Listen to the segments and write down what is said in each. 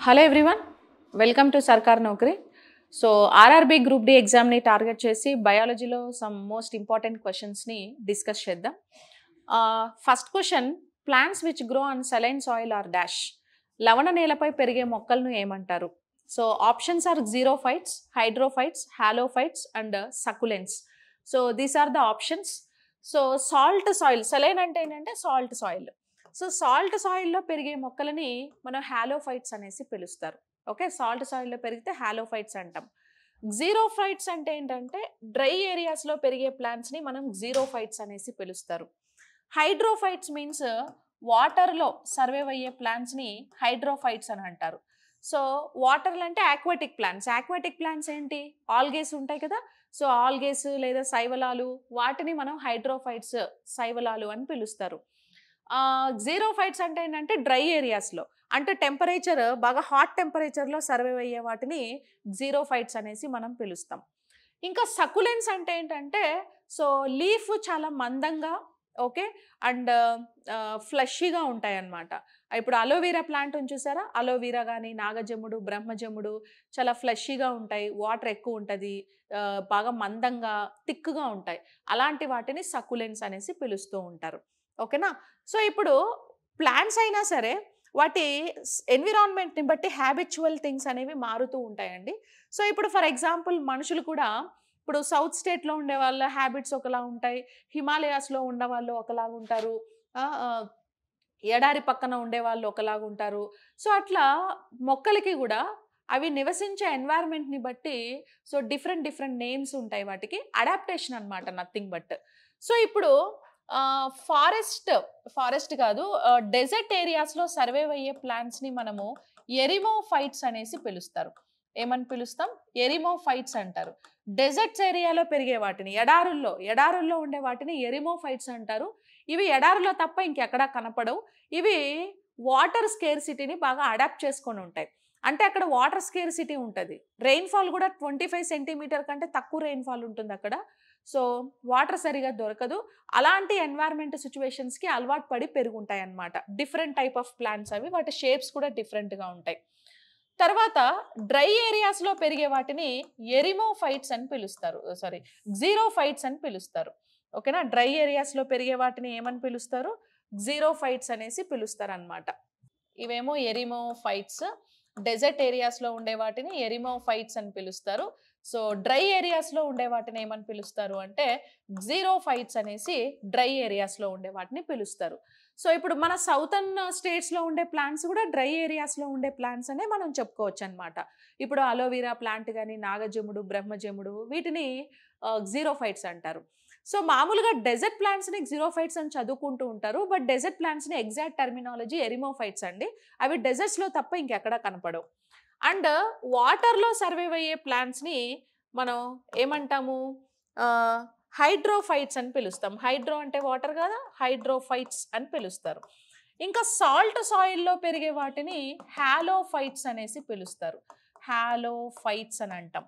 Hello everyone, welcome to Sarkar Naukri. So RRB group D ఎగ్జామ్ని target చేసి బయాలజీలో సమ్ మోస్ట్ ఇంపార్టెంట్ క్వశ్చన్స్ని డిస్కస్ చేద్దాం. First question, plants which grow on saline soil are dash. లవణ నేలపై పెరిగే మొక్కలను ఏమంటారు? So options are xerophytes, hydrophytes, halophytes and succulents. So these are the options. So salt soil, saline అంటే ఏంటంటే salt soil. So salt సాయిల్లో పెరిగే మొక్కలని మనం హాలోఫైట్స్ అనేసి పిలుస్తారు. ఓకే, సాల్ట్ సాయిల్లో పెరిగితే హాలోఫైట్స్ అంటాం. జీరోఫైట్స్ అంటే ఏంటంటే డ్రై ఏరియాస్లో పెరిగే ప్లాంట్స్ని మనం జీరోఫైట్స్ అనేసి పిలుస్తారు. హైడ్రోఫైట్స్ మీన్స్ వాటర్లో సర్వైవ్ అయ్యే ప్లాంట్స్ని హైడ్రోఫైట్స్ అని అంటారు. సో వాటర్లు అంటే ఆక్వాటిక్ ప్లాంట్స్. ఆక్వాటిక్ ప్లాంట్స్ ఏంటి? ఆల్గేస్ ఉంటాయి కదా. సో ఆల్గేస్ లేదా శైవలాలు, వాటిని మనం హైడ్రోఫైట్స్, శైవలాలు అని పిలుస్తారు. జీరోఫైట్స్ అంటే ఏంటంటే డ్రై ఏరియాస్లో, అంటే టెంపరేచర్ బాగా హాట్ టెంపరేచర్లో సర్వైవ్ అయ్యే వాటిని జీరోఫైట్స్ అనేసి మనం పిలుస్తాం. ఇంకా సకులెన్స్ అంటే ఏంటంటే సో లీఫ్ చాలా మందంగా, ఓకే, అండ్ ఫ్లషీగా ఉంటాయి అన్నమాట. ఇప్పుడు అలోవీరా ప్లాంట్ ఉంది చూసారా, అలోవీరా కానీ నాగజముడు, బ్రహ్మజముడు చాలా ఫ్లషీగా ఉంటాయి, వాటర్ ఎక్కువ ఉంటుంది, బాగా మందంగా థిక్గా ఉంటాయి. అలాంటి వాటిని సకులెన్స్ అనేసి పిలుస్తూ ఉంటారు. ఓకేనా. సో ఇప్పుడు ప్లాంట్స్ అయినా సరే వాటి ఎన్విరాన్మెంట్ని బట్టి హ్యాబిచువల్ థింగ్స్ అనేవి మారుతూ ఉంటాయండి. సో ఇప్పుడు ఫర్ ఎగ్జాంపుల్ మనుషులు కూడా, ఇప్పుడు సౌత్ స్టేట్లో ఉండే వాళ్ళ హ్యాబిట్స్ ఒకలా ఉంటాయి, హిమాలయాస్లో ఉన్న వాళ్ళు ఒకలాగా ఉంటారు, ఎడారి పక్కన ఉండే వాళ్ళు ఒకలాగా ఉంటారు. సో అట్లా మొక్కలకి కూడా అవి నివసించే ఎన్వైర్న్మెంట్ని బట్టి సో డిఫరెంట్ నేమ్స్ ఉంటాయి. వాటికి అడాప్టేషన్ అనమాట, నథింగ్ బట్. సో ఇప్పుడు ఫారెస్ట్ కాదు, డెజర్ట్ ఏరియాస్లో సర్వైవ్ అయ్యే ప్లాంట్స్ని మనము ఎరిమోఫైట్స్ అనేసి పిలుస్తారు. ఏమని పిలుస్తాం? ఎరిమోఫైట్స్ అంటారు. డెజర్ట్స్ ఏరియాలో పెరిగే వాటిని, ఎడారుల్లో ఉండే వాటిని ఎరిమోఫైట్స్ అంటారు. ఇవి ఎడారులో తప్ప ఇంకెక్కడా కనపడవు. ఇవి వాటర్ స్కేర్సిటీని బాగా అడాప్ట్ చేసుకొని ఉంటాయి. అంటే అక్కడ వాటర్ స్కేర్సిటీ ఉంటుంది, రెయిన్ఫాల్ కూడా 25 సెంటీమీటర్ కంటే తక్కువ రెయిన్ఫాల్ ఉంటుంది అక్కడ. సో వాటర్ సరిగా దొరకదు. అలాంటి ఎన్వైర్న్మెంట్ సిచ్యువేషన్స్కి అలవాటు పడి పెరుగుంటాయి అన్నమాట. డిఫరెంట్ టైప్ ఆఫ్ ప్లాంట్స్ అవి, వాటి షేప్స్ కూడా డిఫరెంట్గా ఉంటాయి. తర్వాత డ్రై ఏరియాస్లో పెరిగే వాటిని ఎరిమోఫైట్స్ అని పిలుస్తారు, జీరోఫైట్స్ అని పిలుస్తారు. ఓకేనా. డ్రై ఏరియాస్లో పెరిగే వాటిని ఏమని పిలుస్తారు? జీరోఫైట్స్ అనేసి పిలుస్తారు అన్నమాట. ఇవేమో ఎరిమోఫైట్స్. డెజర్ట్ ఏరియాస్లో ఉండే వాటిని ఎరిమోఫైట్స్ అని పిలుస్తారు. సో డ్రై ఏరియాస్లో ఉండే వాటిని ఏమని పిలుస్తారు అంటే జీరోఫైట్స్ అనేసి డ్రై ఏరియాస్లో ఉండే వాటిని పిలుస్తారు. సో ఇప్పుడు మన సౌతర్న్ స్టేట్స్లో ఉండే ప్లాంట్స్ కూడా డ్రై ఏరియాస్లో ఉండే ప్లాంట్స్ అనే మనం చెప్పుకోవచ్చు అనమాట. ఇప్పుడు అలోవీరా ప్లాంట్ కానీ, నాగజముడు, బ్రహ్మజముడు, వీటిని జీరోఫైట్స్ అంటారు. సో మామూలుగా డెజర్ట్ ప్లాంట్స్ని జీరోఫైట్స్ అని చదువుకుంటూ ఉంటారు, బట్ డెజర్ట్ ప్లాంట్స్ని ఎగ్జాక్ట్ టర్మినాలజీ ఎరిమోఫైట్స్ అండి. అవి డెజర్ట్స్లో తప్ప ఇంకెక్కడా కనపడవు. అండ్ వాటర్లో సర్వైవ్ అయ్యే ప్లాంట్స్ని మనం ఏమంటాము? హైడ్రోఫైట్స్ అని పిలుస్తాం. హైడ్రో అంటే వాటర్ కదా, హైడ్రోఫైట్స్ అని పిలుస్తారు. ఇంకా సాల్ట్ సాయిల్లో పెరిగే వాటిని హాలోఫైట్స్ అనేసి పిలుస్తారు. హాలోఫైట్స్ అని అంటాం.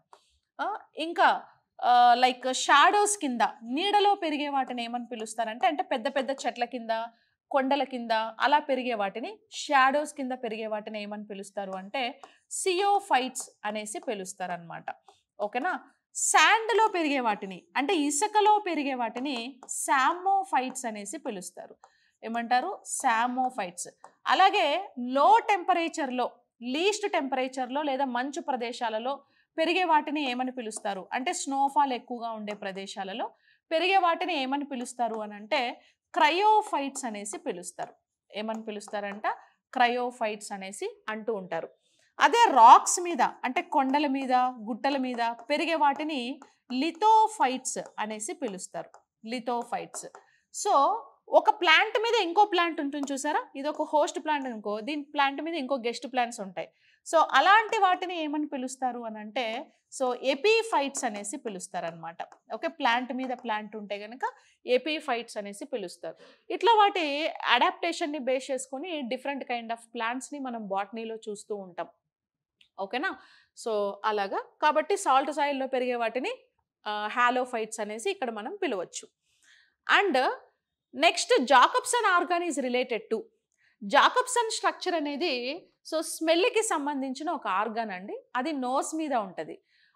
ఇంకా లైక్ షాడోస్ కింద, నీడలో పెరిగే వాటిని ఏమని పిలుస్తారంటే, అంటే పెద్ద పెద్ద చెట్ల కింద, కొండల కింద అలా పెరిగే వాటిని, షాడోస్ కింద పెరిగే వాటిని ఏమని పిలుస్తారు అంటే సియోఫైట్స్ అనేసి పిలుస్తారు అనమాట. ఓకేనా. శాండ్లో పెరిగే వాటిని, అంటే ఇసుకలో పెరిగే వాటిని సామోఫైట్స్ అనేసి పిలుస్తారు. ఏమంటారు? సామోఫైట్స్. అలాగే లో టెంపరేచర్లో, లీస్ట్ టెంపరేచర్లో లేదా మంచు ప్రదేశాలలో పెరిగే వాటిని ఏమని పిలుస్తారు అంటే స్నోఫాల్ ఎక్కువగా ఉండే ప్రదేశాలలో పెరిగే వాటిని ఏమని పిలుస్తారు అని అంటే క్రయోఫైట్స్ అనేసి పిలుస్తారు. ఏమని పిలుస్తారంట? క్రయోఫైట్స్ అనేసి అంటూ ఉంటారు. అదే రాక్స్ మీద, అంటే కొండల మీద, గుట్టల మీద పెరిగే వాటిని లిథోఫైట్స్ అనేసి పిలుస్తారు. లిథోఫైట్స్. సో ఒక ప్లాంట్ మీద ఇంకో ప్లాంట్ ఉంటుంది చూసారా, ఇది ఒక హోస్ట్ ప్లాంట్ అనుకో, దీని ప్లాంట్ మీద ఇంకో గెస్ట్ ప్లాంట్స్ ఉంటాయి. సో అలాంటి వాటిని ఏమని పిలుస్తారు అని అంటే సో ఎపిఫైట్స్ అనేసి పిలుస్తారు అనమాట. ఓకే, ప్లాంట్ మీద ప్లాంట్ ఉంటే కనుక ఎపిఫైట్స్ అనేసి పిలుస్తారు. ఇట్లా వాటి అడాప్టేషన్ని బేస్ చేసుకొని డిఫరెంట్ కైండ్ ఆఫ్ ప్లాంట్స్ని మనం బాటనీలో చూస్తూ ఉంటాం. ఓకేనా. సో అలాగా, కాబట్టి సాల్ట్ సాయిల్లో పెరిగే వాటిని హాలోఫైట్స్ అనేసి ఇక్కడ మనం పిలవచ్చు. And next Jakobson organ is related to. Jakobson structure అనేది సో స్మెల్కి సంబంధించిన ఒక ఆర్గాన్ అండి, అది నోస్ మీద ఉంటుంది.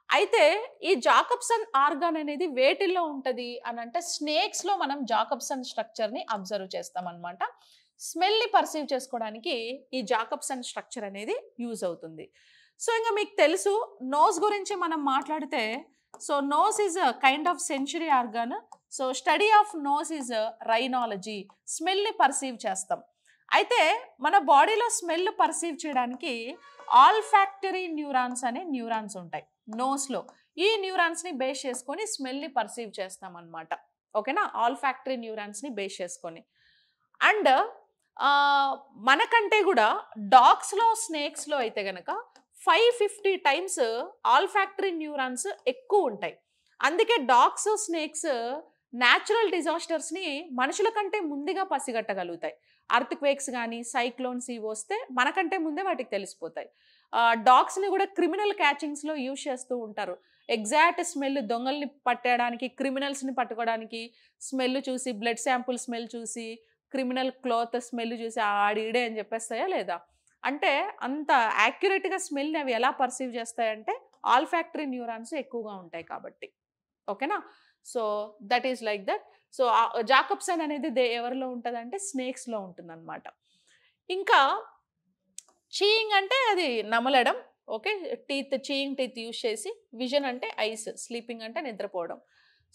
అయితే ఈ జాకబ్సన్ ఆర్గాన్ అనేది వేటిల్లో ఉంటుంది అని అంటే స్నేక్స్లో మనం జాకబ్సన్ స్ట్రక్చర్ని అబ్జర్వ్ చేస్తాం అనమాట. స్మెల్ని పర్సీవ్ చేసుకోవడానికి ఈ జాకబ్సన్ స్ట్రక్చర్ అనేది యూజ్ అవుతుంది. సో ఇంకా మీకు తెలుసు నోస్ గురించి మనం మాట్లాడితే, so nose is a kind of sensory organ. So study of nose is rhinology, స్మెల్ని పర్సీవ్ చేస్తాం. అయితే మన బాడీలో స్మెల్ పర్సీవ్ చేయడానికి ఆల్ఫాక్టరీ న్యూరాన్స్ అనే న్యూరాన్స్ ఉంటాయి నోస్లో. ఈ న్యూరాన్స్ని బేస్ చేసుకొని స్మెల్ని పర్సీవ్ చేస్తాం అనమాట. ఓకేనా, ఆల్ఫాక్టరీ న్యూరాన్స్ని బేస్ చేసుకొని. అండ్ మనకంటే కూడా డాగ్స్లో స్నేక్స్లో అయితే కనుక 550 టైమ్స్ ఆల్ఫాక్టరీ న్యూరాన్స్ ఎక్కువ ఉంటాయి. అందుకే డాగ్స్ స్నేక్స్ న్యాచురల్ డిజాస్టర్స్ని మనుషుల కంటే ముందుగా పసిగట్టగలుగుతాయి. అర్త్క్వేక్స్ కానీ సైక్లోన్స్ ఇవి వస్తే మనకంటే ముందే వాటికి తెలిసిపోతాయి. డాగ్స్ని కూడా క్రిమినల్ క్యాచింగ్స్లో యూజ్ చేస్తూ ఉంటారు. ఎగ్జాక్ట్ స్మెల్, దొంగల్ని పట్టడానికి, క్రిమినల్స్ని పట్టుకోవడానికి స్మెల్ చూసి, బ్లడ్ శాంపుల్ స్మెల్ చూసి, క్రిమినల్ క్లాత్ స్మెల్ చూసి ఆడిడే అని చెప్పేస్తాయా లేదా? అంటే అంత యాక్యురేట్గా స్మెల్ని అవి ఎలా పర్సీవ్ చేస్తాయంటే ఆల్ఫాక్టరీ న్యూరాన్స్ ఎక్కువగా ఉంటాయి కాబట్టి. ఓకేనా, so that is like that. So Jakobson అనేది ఎవరిలో ఉంటుంది అంటే స్నేక్స్లో ఉంటుంది అనమాట. ఇంకా చీయింగ్ అంటే అది నమలడం. Okay, teeth, chewing teeth use చేసి. విజన్ అంటే ఐస్, స్లీపింగ్ అంటే నిద్రపోవడం.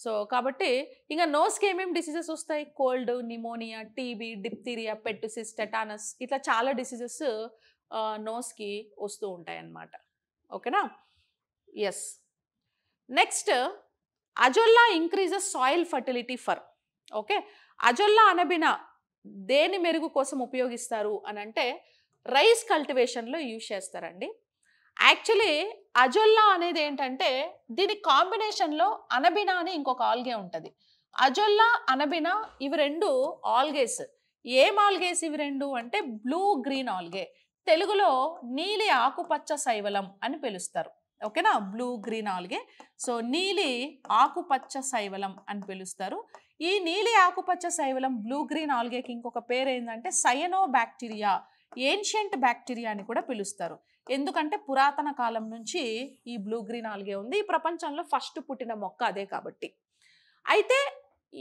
సో కాబట్టి ఇంకా నోస్కి ఏమేమి డిసీజెస్ వస్తాయి? Cold, pneumonia, TB, diphtheria, pertussis, tetanus, ఇట్లా చాలా డిసీజెస్ నోస్కి వస్తూ ఉంటాయి అన్నమాట. ఓకేనా, yes. Next, azolla increases soil fertility for. Okay, azolla anabaena దేని మెరుగు కోసం ఉపయోగిస్తారు అని అంటే రైస్ కల్టివేషన్లో యూజ్ చేస్తారండి. యాక్చువల్లీ అజొల్లా అనేది ఏంటంటే దీని కాంబినేషన్లో అనబినా అని ఇంకొక ఆల్గే ఉంటుంది. అజొల్లా, అనబినా ఇవి రెండు ఆల్గేస్. ఏం ఆల్గేస్ ఇవి రెండు అంటే బ్లూ గ్రీన్ ఆల్గే. తెలుగులో నీలి ఆకుపచ్చ శైవలం అని పిలుస్తారు. ఓకేనా, బ్లూ గ్రీన్ ఆల్గే. సో నీలి ఆకుపచ్చ శైవలం అని పిలుస్తారు. ఈ నీలి ఆకుపచ్చ శైవలం బ్లూ గ్రీన్ ఆల్గేకి ఇంకొక పేరు ఏంటంటే సయనో బ్యాక్టీరియా, ఏన్షియంట్ బ్యాక్టీరియా అని కూడా పిలుస్తారు. ఎందుకంటే పురాతన కాలం నుంచి ఈ బ్లూ గ్రీన్ ఆల్గే ఉంది. ఈ ప్రపంచంలో ఫస్ట్ పుట్టిన మొక్క అదే కాబట్టి. అయితే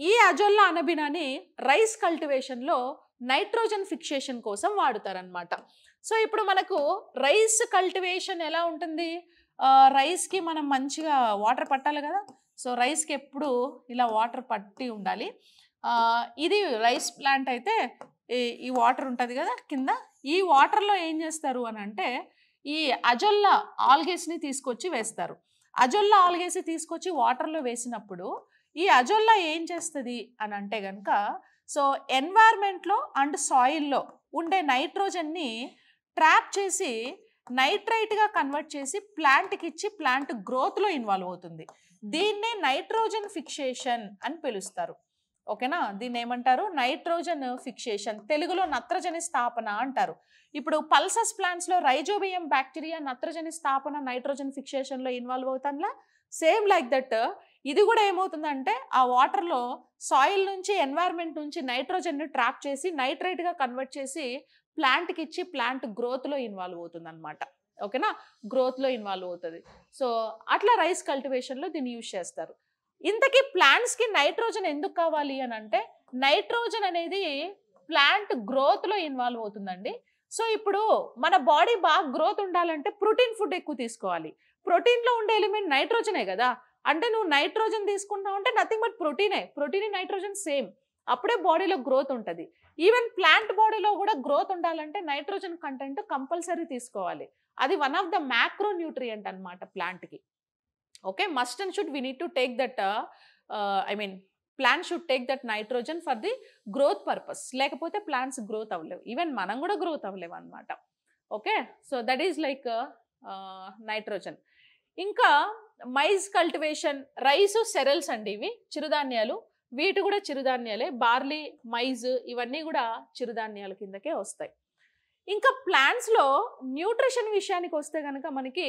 ఈ అజొల్లా అనబినాని రైస్ కల్టివేషన్లో నైట్రోజన్ ఫిక్సేషన్ కోసం వాడుతారనమాట. సో ఇప్పుడు మనకు రైస్ కల్టివేషన్ ఎలా ఉంటుంది? రైస్కి మనం మంచిగా వాటర్ పట్టాలి కదా. సో రైస్కి ఎప్పుడు ఇలా వాటర్ పట్టి ఉండాలి. ఇది రైస్ ప్లాంట్ అయితే ఈ వాటర్ ఉంటుంది కదా కింద. ఈ వాటర్లో ఏం చేస్తారు అని అంటే ఈ అజొల్లా ఆల్గేస్ని తీసుకొచ్చి వేస్తారు. అజొల్లా ఆల్గేసి తీసుకొచ్చి వాటర్లో వేసినప్పుడు ఈ అజొల్లా ఏం చేస్తుంది అని అంటే కనుక, సో ఎన్వైర్న్మెంట్లో అండ్ సాయిల్లో ఉండే నైట్రోజన్ని ట్రాప్ చేసి నైట్రైట్గా కన్వర్ట్ చేసి ప్లాంట్కి ఇచ్చి ప్లాంట్ గ్రోత్లో ఇన్వాల్వ్ అవుతుంది. దీన్నే నైట్రోజన్ ఫిక్సేషన్ అని పిలుస్తారు. ఓకేనా, దీన్ని ఏమంటారు? నైట్రోజన్ ఫిక్సేషన్, తెలుగులో నత్రజని స్థాపన అంటారు. ఇప్పుడు పల్సస్ ప్లాంట్స్లో రైజోబియం బ్యాక్టీరియా నత్రజని స్థాపన, నైట్రోజన్ ఫిక్సేషన్లో ఇన్వాల్వ్ అవుతుందా? సేమ్ లైక్ దట్ ఇది కూడా ఏమవుతుందంటే ఆ వాటర్లో సాయిల్ నుంచి, ఎన్వైర్న్మెంట్ నుంచి నైట్రోజన్ని ట్రాప్ చేసి నైట్రేట్గా కన్వర్ట్ చేసి ప్లాంట్కి ఇచ్చి ప్లాంట్ గ్రోత్లో ఇన్వాల్వ్ అవుతుంది అనమాట. ఓకేనా, గ్రోత్లో ఇన్వాల్వ్ అవుతుంది. సో అట్లా రైస్ కల్టివేషన్లో దీన్ని యూజ్ చేస్తారు. ఇంతకీ ప్లాంట్స్కి నైట్రోజన్ ఎందుకు కావాలి అని అంటే నైట్రోజన్ అనేది ప్లాంట్ గ్రోత్లో ఇన్వాల్వ్ అవుతుందండి. సో ఇప్పుడు మన బాడీ బాగా గ్రోత్ ఉండాలంటే ప్రోటీన్ ఫుడ్ ఎక్కువ తీసుకోవాలి. ప్రోటీన్లో ఉండే ఎలిమెంట్ నైట్రోజనే కదా. అంటే నువ్వు నైట్రోజన్ తీసుకుంటావు అంటే నథింగ్ బట్ ప్రోటీనే. Protein, nitrogen same. అప్పుడే బాడీలో గ్రోత్ ఉంటుంది. ఈవెన్ ప్లాంట్ బాడీలో కూడా గ్రోత్ ఉండాలంటే నైట్రోజన్ కంటెంట్ కంపల్సరీ తీసుకోవాలి. అది one of the macro nutrient అనమాట ప్లాంట్కి. Okay, must and should we need to take that plant should take that nitrogen for the growth purpose. లేకపోతే ప్లాంట్స్ గ్రోత్ అవ్వలేవు, ఈవెన్ మనం కూడా గ్రోత్ అవ్వలేవు అనమాట. Okay, so that is like nitrogen. ఇంకా maize cultivation, rice, cereals అండి, ఇవి చిరుధాన్యాలు. వీటి కూడా చిరుధాన్యాలే. బార్లీ, మైజ్ ఇవన్నీ కూడా చిరుధాన్యాల కిందకే వస్తాయి. ఇంకా ప్లాంట్స్లో న్యూట్రిషన్ విషయానికి వస్తే కనుక మనకి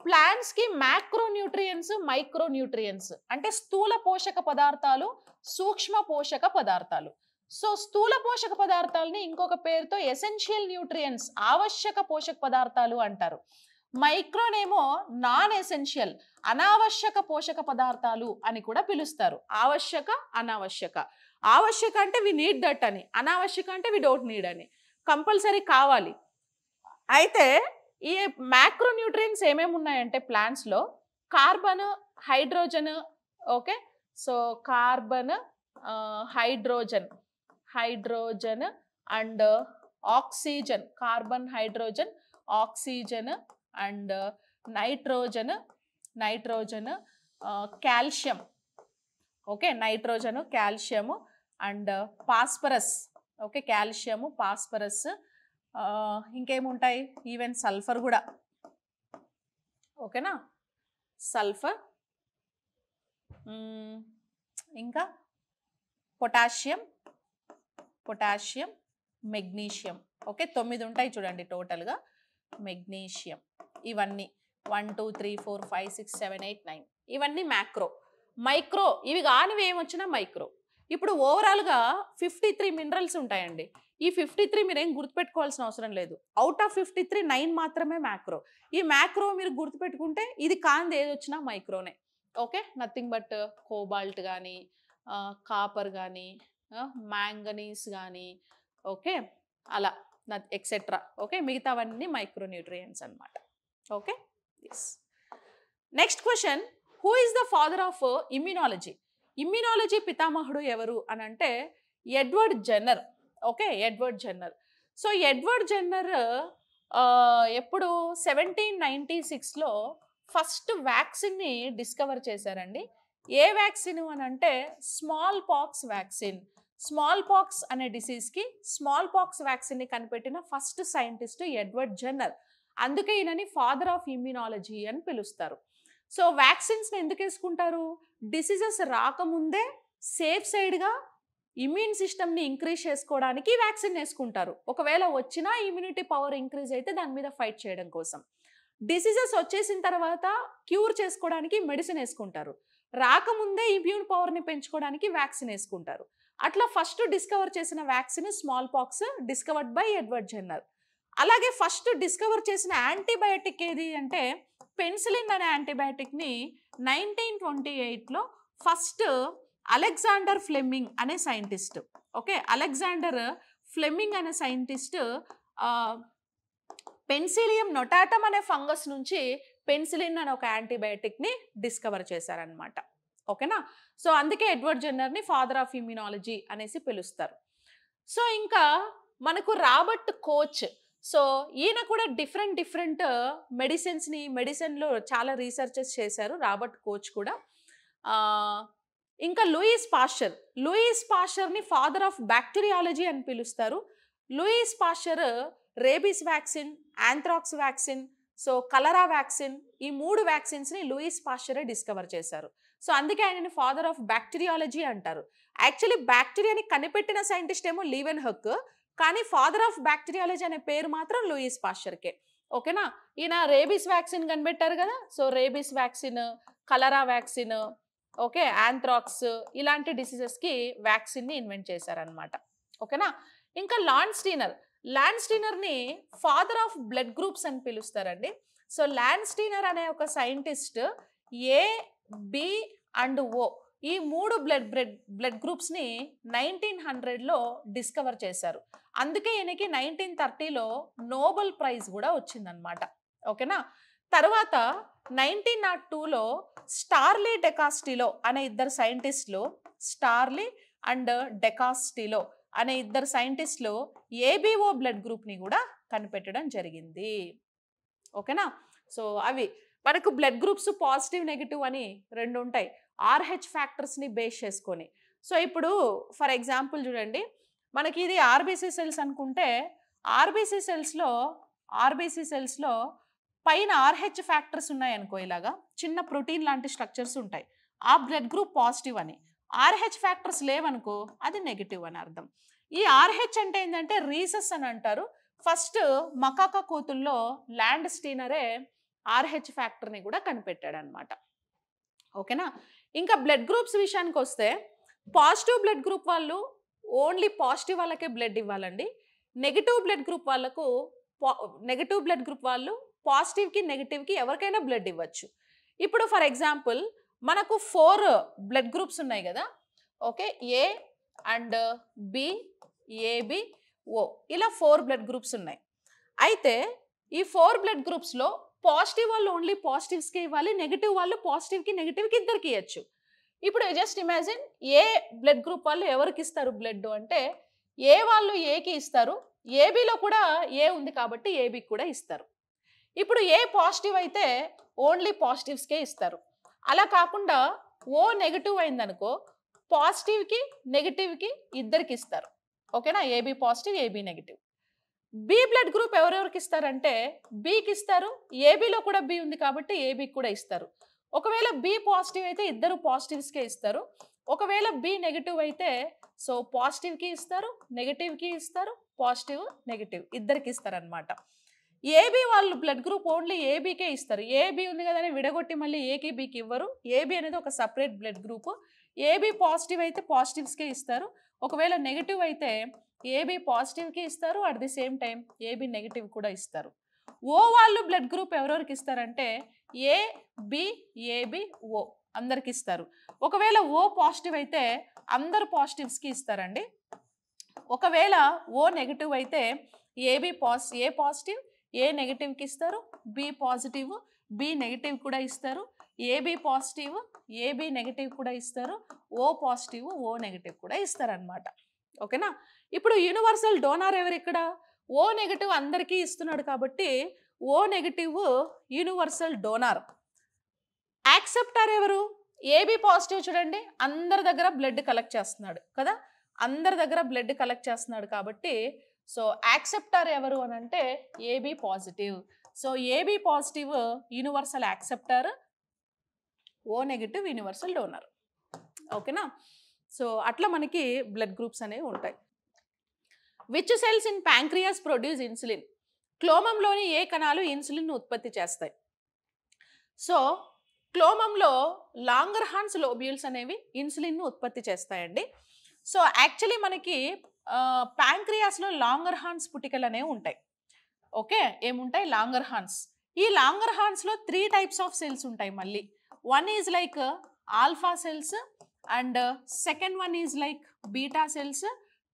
ప్లాంట్స్కి మ్యాక్రో న్యూట్రియన్స్, మైక్రో న్యూట్రియన్స్ అంటే స్థూల పోషక పదార్థాలు, సూక్ష్మ పోషక పదార్థాలు. సో స్థూల పోషక పదార్థాలని ఇంకొక పేరుతో ఎసెన్షియల్ న్యూట్రియంట్స్, ఆవశ్యక పోషక పదార్థాలు అంటారు. మైక్రోనేమో నాన్ ఎసెన్షియల్, అనావశ్యక పోషక పదార్థాలు అని కూడా పిలుస్తారు. ఆవశ్యక, అనావశ్యక. ఆవశ్యక అంటే వి నీడ్ దట్ అని, అనావశ్యక అంటే వి డోంట్ నీడ్ అని, కంపల్సరీ కావాలి. అయితే ఈ మ్యాక్రో న్యూట్రియంట్స్ ఏమేమి ఉన్నాయంటే ప్లాంట్స్లో carbon, hydrogen, okay, so carbon, hydrogen and oxygen, carbon, hydrogen, oxygen and nitrogen, calcium, okay, nitrogen, calcium and phosphorus, okay, calcium, phosphorus, ఇంకేముంటాయి, ఈవెన్ సల్ఫర్ కూడా, ఓకేనా, సల్ఫర్, ఇంకా పొటాషియం, మెగ్నీషియం, ఓకే, 9 ఉంటాయి చూడండి టోటల్గా. మెగ్నీషియం, ఇవన్నీ 1 2 3 4 5 6 7 8 9 ఇవన్నీ మ్యాక్రో. మైక్రో ఇవి కానివి ఏమొచ్చినా మైక్రో. ఇప్పుడు ఓవరాల్గా 53 మినరల్స్ ఉంటాయండి. ఈ 53 మీరు ఏం గుర్తుపెట్టుకోవాల్సిన అవసరం లేదు. అవుట్ ఆఫ్ 53 9 మాత్రమే మ్యాక్రో. ఈ మ్యాక్రో మీరు గుర్తుపెట్టుకుంటే ఇది కాంది ఏది వచ్చినా మైక్రోనే, ఓకే, నథింగ్ బట్ కోబాల్ట్ కానీ, కాపర్ కానీ, మ్యాంగనీస్ కానీ, ఓకే, అలా ఎక్సెట్రా, ఓకే, మిగతావన్నీ మైక్రో న్యూట్రియంట్స్ అనమాట. Okay, yes. Next question, who is the father of immunology? Immunology పితామహుడు ఎవరు అని అంటే Edward Jenner, okay, Edward Jenner. So Edward Jenner ఎప్పుడు 1796లో ఫస్ట్ వ్యాక్సిన్ని డిస్కవర్ చేశారండి. ఏ వ్యాక్సిన్ అని అంటే small pox vaccine. Small pox అనే డిసీజ్కి స్మాల్ పాక్స్ వ్యాక్సిన్ని కనిపెట్టిన ఫస్ట్ సైంటిస్ట్ ఎడ్వర్డ్ జెన్నర్. అందుకే ఈయనని ఫాదర్ ఆఫ్ ఇమ్యూనాలజీ అని పిలుస్తారు. సో వ్యాక్సిన్స్ని ఎందుకు వేసుకుంటారు? డిసీజెస్ రాకముందే సేఫ్ సైడ్గా ఇమ్యూన్ సిస్టమ్ని ఇంక్రీజ్ చేసుకోవడానికి వ్యాక్సిన్ వేసుకుంటారు. ఒకవేళ వచ్చినా ఇమ్యూనిటీ పవర్ ఇంక్రీజ్ అయితే దాని మీద ఫైట్ చేయడం కోసం. డిసీజెస్ వచ్చేసిన తర్వాత క్యూర్ చేసుకోవడానికి మెడిసిన్ వేసుకుంటారు. రాకముందే ఇమ్యూన్ పవర్ని పెంచుకోవడానికి వ్యాక్సిన్ వేసుకుంటారు. అట్లా ఫస్ట్ డిస్కవర్ చేసిన vaccine small pox, discovered by Edward Jenner. అలాగే ఫస్ట్ డిస్కవర్ చేసిన యాంటీబయాటిక్ ఏది అంటే పెన్సిలిన్ అనే యాంటీబయాటిక్ని 1928లో ఫస్ట్ అలెగ్జాండర్ ఫ్లెమింగ్ అనే సైంటిస్ట్, ఓకే, అలెగ్జాండర్ ఫ్లెమింగ్ అనే సైంటిస్ట్ పెన్సిలియం నొటాటమ్ అనే ఫంగస్ నుంచి పెన్సిలిన్ అనే ఒక యాంటీబయాటిక్ని డిస్కవర్ చేశారనమాట. ఓకేనా? సో అందుకే ఎడ్వర్డ్ జెన్నర్ని ఫాదర్ ఆఫ్ ఇమ్యూనాలజీ అనేసి పిలుస్తారు. సో ఇంకా మనకు రాబర్ట్ కోచ్. సో ఈయన కూడా డిఫరెంట్ మెడిసిన్లో చాలా రీసెర్చెస్ చేశారు రాబర్ట్ కోచ్ కూడా. ఇంకా లూయిస్ పాస్చర్ని ఫాదర్ ఆఫ్ బ్యాక్టీరియాలజీ అని పిలుస్తారు. Louis Pasteur rabies vaccine, anthrax vaccine, so cholera vaccine, ఈ 3 వ్యాక్సిన్స్ని లూయిస్ పాస్చరే డిస్కవర్ చేశారు. సో అందుకే ఆయనని ఫాదర్ ఆఫ్ బ్యాక్టీరియాలజీ అంటారు. యాక్చువల్లీ బ్యాక్టీరియాని కనిపెట్టిన సైంటిస్ట్ ఏమో లీవెన్ హక్, కానీ ఫాదర్ ఆఫ్ బ్యాక్టీరియాలజీ అనే పేరు మాత్రం లూయిస్ పాస్చర్కే. ఓకేనా? ఈయన రేబీస్ వ్యాక్సిన్ కనిపెట్టారు కదా, సో రేబీస్ వ్యాక్సిన్, కలరా వ్యాక్సిన్, ఓకే, యాంథ్రాక్స్, ఇలాంటి డిసీజెస్కి వ్యాక్సిన్ని ఇన్వెంట్ చేశారనమాట. ఓకేనా? ఇంకా ల్యాండ్స్టీనర్ని ఫాదర్ ఆఫ్ బ్లడ్ గ్రూప్స్ అని పిలుస్తారండి. సో ల్యాండ్స్టీనర్ అనే ఒక సైంటిస్ట్ ఏ, బి అండ్ ఓ ఈ 3 బ్లడ్ గ్రూప్స్ని 1900లో డిస్కవర్ చేశారు. అందుకే ఈయనకి 1930లో నోబెల్ ప్రైజ్ కూడా వచ్చిందనమాట. ఓకేనా? తర్వాత 1902లో స్టార్లీ డెకాస్టిలో అనే ఇద్దరు సైంటిస్టులు, స్టార్లీ అండ్ డెకాస్టిలో అనే ఇద్దరు సైంటిస్టులు ఏబిఓ బ్లడ్ గ్రూప్ని కూడా కనిపెట్టడం జరిగింది. ఓకేనా? సో అవి మనకు బ్లడ్ గ్రూప్స్ పాజిటివ్, నెగిటివ్ అని 2 ఉంటాయి, RH ఫ్యాక్టర్స్ని బేస్ చేసుకొని. సో ఇప్పుడు ఫర్ ఎగ్జాంపుల్ చూడండి, మనకి ఇది ఆర్బీసీ సెల్స్ అనుకుంటే ఆర్బీసీ సెల్స్లో పైన RH ఫ్యాక్టర్స్ ఉన్నాయనుకో, ఇలాగా చిన్న ప్రోటీన్ లాంటి స్ట్రక్చర్స్ ఉంటాయి, ఆ బ్లడ్ గ్రూప్ పాజిటివ్ అని. RH ఫ్యాక్టర్స్ లేవనుకో అది నెగిటివ్ అని అర్థం. ఈ RH అంటే ఏంటంటే రీసెస్ అని అంటారు. ఫస్ట్ మకాకా కోతుల్లో ల్యాండ్స్టీనరే RH ఫ్యాక్టర్ని కూడా కనిపెట్టాడు అనమాట. ఓకేనా? ఇంకా బ్లడ్ గ్రూప్స్ విషయానికి వస్తే పాజిటివ్ బ్లడ్ గ్రూప్ వాళ్ళు ఓన్లీ పాజిటివ్ వాళ్ళకే బ్లడ్ ఇవ్వాలండి. నెగిటివ్ బ్లడ్ గ్రూప్ వాళ్ళకు నెగిటివ్ బ్లడ్ గ్రూప్ వాళ్ళు పాజిటివ్కి నెగిటివ్కి ఎవరికైనా బ్లడ్ ఇవ్వచ్చు. ఇప్పుడు ఫర్ ఎగ్జాంపుల్ మనకు 4 బ్లడ్ గ్రూప్స్ ఉన్నాయి కదా. Okay, A and B, AB, O, ఇలా 4 బ్లడ్ గ్రూప్స్ ఉన్నాయి. అయితే ఈ 4 బ్లడ్ గ్రూప్స్లో పాజిటివ్ వాళ్ళు ఓన్లీ పాజిటివ్స్కి ఇవ్వాలి, నెగిటివ్ వాళ్ళు పాజిటివ్కి నెగిటివ్కి ఇద్దరికి ఇవ్వచ్చు. ఇప్పుడు just imagine a blood group వాళ్ళు ఎవరికి ఇస్తారు బ్లడ్ అంటే ఏ వాళ్ళు ఏకి ఇస్తారు, ఏబిలో కూడా ఏ ఉంది కాబట్టి ఏబికి కూడా ఇస్తారు. ఇప్పుడు ఏ పాజిటివ్ అయితే ఓన్లీ పాజిటివ్స్కే ఇస్తారు. అలా కాకుండా ఓ నెగిటివ్ అయిందనుకో పాజిటివ్కి నెగిటివ్కి ఇద్దరికి ఇస్తారు. ఓకేనా, AB positive AB negative. B blood group ఎవరెవరికి ఇస్తారంటే బికి ఇస్తారు, ఏబిలో కూడా బి ఉంది కాబట్టి ఏబికి కూడా ఇస్తారు. ఒకవేళ బి పాజిటివ్ అయితే ఇద్దరు పాజిటివ్స్కే ఇస్తారు. ఒకవేళ బి నెగిటివ్ అయితే సో పాజిటివ్కి ఇస్తారు, నెగిటివ్కి ఇస్తారు, పాజిటివ్ నెగిటివ్ ఇద్దరికి ఇస్తారు అనమాట. ఏబి వాళ్ళు బ్లడ్ గ్రూప్ ఓన్లీ ఏబీకే ఇస్తారు. ఏబి ఉంది కదా అని విడగొట్టి మళ్ళీ ఏకి బీకి ఇవ్వరు. ఏబి అనేది ఒక separate blood group. AB positive అయితే పాజిటివ్స్కే ఇస్తారు. ఒకవేళ నెగిటివ్ అయితే ఏబి పాజిటివ్కి ఇస్తారు, at the same time AB negative కూడా ఇస్తారు. ఓ వాళ్ళు బ్లడ్ గ్రూప్ ఎవరెవరికి ఇస్తారంటే ఏ, బి, ఏబి, ఓ అందరికి ఇస్తారు. ఒకవేళ ఓ పాజిటివ్ అయితే అందరు పాజిటివ్స్కి ఇస్తారండి. ఒకవేళ ఓ నెగిటివ్ అయితే ఏ పాజిటివ్ ఏ నెగిటివ్కి ఇస్తారు, బి పాజిటివ్ బి నెగిటివ్ కూడా ఇస్తారు, ఏబి పాజిటివ్ ఏబి నెగిటివ్ కూడా ఇస్తారు, ఓ పాజిటివ్ ఓ నెగిటివ్ కూడా ఇస్తారనమాట. ఓకేనా. ఇప్పుడు యూనివర్సల్ డోనార్ ఎవరు ఇక్కడ? ఓ నెగిటివ్ అందరికీ ఇస్తున్నాడు కాబట్టి ఓ నెగిటివ్ యూనివర్సల్ డోనార్. యాక్సెప్టర్ ఎవరు? ఏబి పాజిటివ్ చూడండి అందరి దగ్గర బ్లడ్ కలెక్ట్ చేస్తున్నాడు కదా, అందరి దగ్గర బ్లడ్ కలెక్ట్ చేస్తున్నాడు కాబట్టి సో యాక్సెప్టర్ ఎవరు అని అంటే AB positive. So AB positive universal acceptor, O negative universal donor. ఓకేనా. సో అట్లా మనకి బ్లడ్ గ్రూప్స్ అనేవి ఉంటాయి. Which cells in pancreas produce insulin? క్లోమంలోని ఏ కణాలు ఇన్సులిన్ ఉత్పత్తి చేస్తాయి? సో క్లోమంలో లాంగర్హాన్స్ లోబ్యూల్స్ అనేవి ఇన్సులిన్ ఉత్పత్తి చేస్తాయండి. సో యాక్చువల్లీ మనకి ప్యాంక్రియాస్లో లాంగర్హాన్స్ పుటికలు అనేవి ఉంటాయి. ఓకే, ఏముంటాయి? లాంగర్హాన్స్. ఈ లాంగర్హాన్స్లో 3 టైప్స్ ఆఫ్ సెల్స్ ఉంటాయి మళ్ళీ. One is like alpha cells and second one is like beta cells,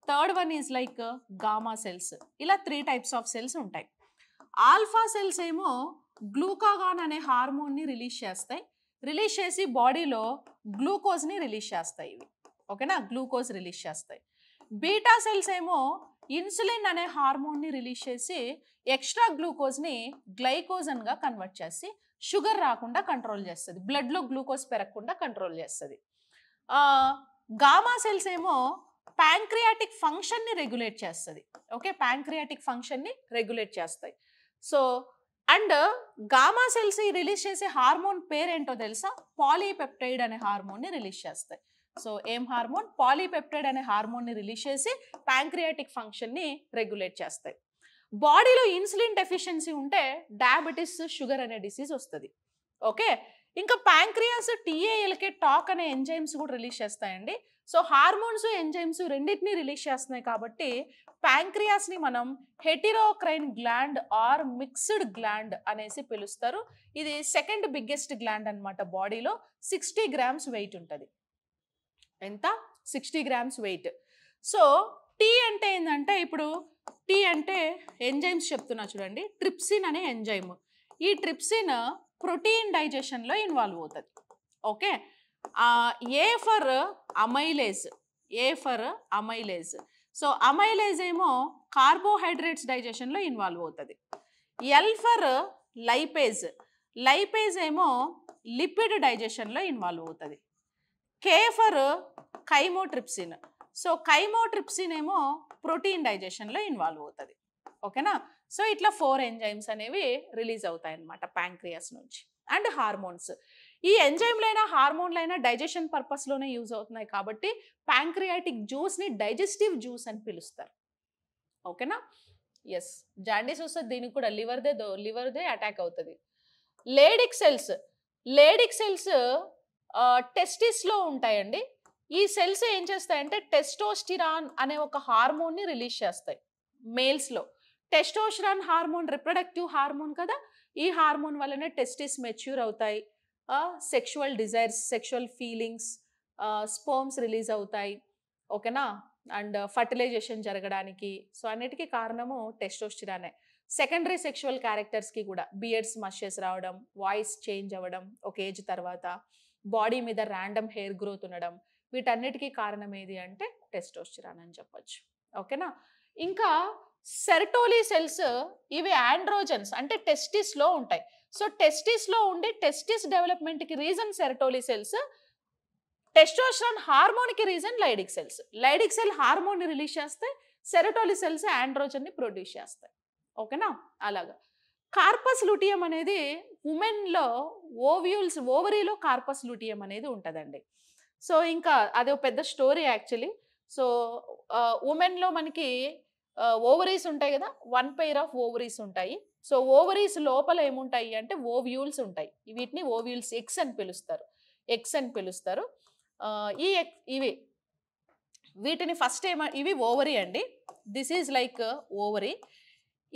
third one is like gamma cells. ఇలా 3 టైప్స్ ఆఫ్ సెల్స్ ఉంటాయి. ఆల్ఫా సెల్స్ ఏమో గ్లూకాగాన్ అనే హార్మోన్ని రిలీజ్ చేస్తాయి. రిలీజ్ చేసి బాడీలో గ్లూకోజ్ని రిలీజ్ చేస్తాయి ఇవి. ఓకేనా, గ్లూకోజ్ రిలీజ్ చేస్తాయి. బీటా సెల్స్ ఏమో ఇన్సులిన్ అనే హార్మోన్ని రిలీజ్ చేసి ఎక్స్ట్రా గ్లూకోజ్ని గ్లైకోజన్గా కన్వర్ట్ చేసి షుగర్ రాకుండా కంట్రోల్ చేస్తుంది, బ్లడ్లో గ్లూకోజ్ పెరగకుండా కంట్రోల్ చేస్తుంది. గామా సెల్స్ ఏమో ప్యాంక్రియాటిక్ ఫంక్షన్ని రెగ్యులేట్ చేస్తుంది. ఓకే, ప్యాంక్రియాటిక్ ఫంక్షన్ని రెగ్యులేట్ చేస్తాయి. So and gamma cells release చేసే హార్మోన్ పేరేంటో తెలుసా? పాలీపెప్టైడ్ అనే హార్మోన్ని రిలీజ్ చేస్తాయి. సో ఏం హార్మోన్? పాలీపెప్టైడ్ అనే హార్మోన్ని రిలీజ్ చేసి ప్యాంక్రియాటిక్ ఫంక్షన్ని రెగ్యులేట్ చేస్తాయి. బాడీలో ఇన్సులిన్ డెఫిషియన్సీ ఉంటే డయాబెటీస్, షుగర్ అనే డిసీజ్ వస్తుంది. ఓకే, ఇంకా ప్యాంక్రియాస్ టీఏఎల్కే టాక్ అనే ఎంజైమ్స్ కూడా రిలీజ్ చేస్తాయండి. సో హార్మోన్స్ ఎంజైమ్స్ రెండింటినీ రిలీజ్ చేస్తున్నాయి కాబట్టి ప్యాంక్రియాస్ని మనం హెటిరోక్రైన్ గ్లాండ్ ఆర్ మిక్స్డ్ గ్లాండ్ అనేసి పిలుస్తారు. ఇది సెకండ్ బిగ్గెస్ట్ గ్లాండ్ అనమాట. బాడీలో 60 గ్రామ్స్ వెయిట్ ఉంటుంది. ఎంత? 60 గ్రామ్స్ వెయిట్. సో టీ అంటే ఏంటంటే ఇప్పుడు టీ అంటే ఎంజైమ్స్ చెప్తున్నా చూడండి. ట్రిప్సిన్ అనే ఎంజైమ్. ఈ ట్రిప్సిన్ ప్రోటీన్ డైజెషన్లో ఇన్వాల్వ్ అవుతుంది. Okay, A for amylase, A for amylase. So amylase ఏమో కార్బోహైడ్రేట్స్ డైజెషన్లో ఇన్వాల్వ్ అవుతుంది. ఎల్ ఫర్ లైపేజ్, లైపేజ్ ఏమో లిపిడ్ డైజెషన్లో ఇన్వాల్వ్ అవుతుంది. K for chymotrypsin. So chymotrypsin ఏమో ప్రోటీన్ డైజెషన్లో ఇన్వాల్వ్ అవుతుంది. ఓకేనా. సో ఇట్లా 4 ఎంజైమ్స్ అనేవి రిలీజ్ అవుతాయి అన్నమాట ప్యాంక్రియాస్ నుంచి. అండ్ హార్మోన్స్, ఈ ఎంజైమ్లైనా హార్మోన్లైనా డైజెషన్ పర్పస్లోనే యూజ్ అవుతున్నాయి కాబట్టి ప్యాంక్రియాటిక్ జ్యూస్ని డైజెస్టివ్ జ్యూస్ అని పిలుస్తారు. ఓకేనా. ఎస్, జాండీస్ వస్తే దీనికి కూడా లివర్దే అటాక్ అవుతుంది. లేడిక్ సెల్స్, లేడిక్ సెల్స్ టెస్టిస్లో ఉంటాయండి. ఈ సెల్స్ ఏం చేస్తాయంటే టెస్టోస్టిరాన్ అనే ఒక హార్మోన్ని రిలీజ్ చేస్తాయి మేల్స్లో. టెస్టోస్టిరాన్ హార్మోన్ రిప్రొడక్టివ్ హార్మోన్ కదా, ఈ హార్మోన్ వల్లనే టెస్టిస్ మెచ్యూర్ అవుతాయి, sexual desires, sexual feelings, sperms release అవుతాయి, ఓకేనా, అండ్ ఫర్టిలైజేషన్ జరగడానికి. సో అన్నిటికీ కారణము టెస్టోస్టిరానే. సెకండరీ సెక్షువల్ క్యారెక్టర్స్కి కూడా బియర్డ్స్, మషెస్ రావడం, వాయిస్ చేంజ్ అవ్వడం ఒక ఏజ్ తర్వాత, బాడీ మీద ర్యాండమ్ హెయిర్ గ్రోత్ ఉండడం, వీటన్నిటికీ కారణం ఏది అంటే టెస్టోస్టిరాన్ అని చెప్పొచ్చు, ఓకేనా. ఇంకా సెరటోలీ సెల్స్, ఇవి ఆండ్రోజన్స్ అంటే టెస్టిస్లో ఉంటాయి. సో టెస్టిస్లో ఉండి టెస్టిస్ డెవలప్మెంట్కి రీజన్ సెరటోలీ సెల్స్, టెస్టోస్టిరాన్ హార్మోన్కి reason Leydig cells. Leydig cell హార్మోన్ని రిలీజ్ చేస్తే సెరటోలీ సెల్స్ ఆండ్రోజన్ని ప్రొడ్యూస్ చేస్తాయి, ఓకేనా. అలాగా కార్పస్ లూటియం అనేది ఉమెన్లో ఓవరీలో కార్పస్ లూటియం అనేది ఉంటుందండి. సో ఇంకా అది ఒక పెద్ద స్టోరీ యాక్చువల్లీ. సో ఉమెన్లో మనకి ఓవరీస్ ఉంటాయి కదా, 1 pair ఆఫ్ ఓవరీస్ ఉంటాయి. సో ఓవరీస్ లోపల ఏముంటాయి అంటే ఓవ్యూల్స్ ఉంటాయి. వీటిని ఓవ్యూల్స్ ఎగ్స్ అని పిలుస్తారు. ఇవి వీటిని ఫస్ట్ ఇవి ఓవరీ అండి. This is like ovary.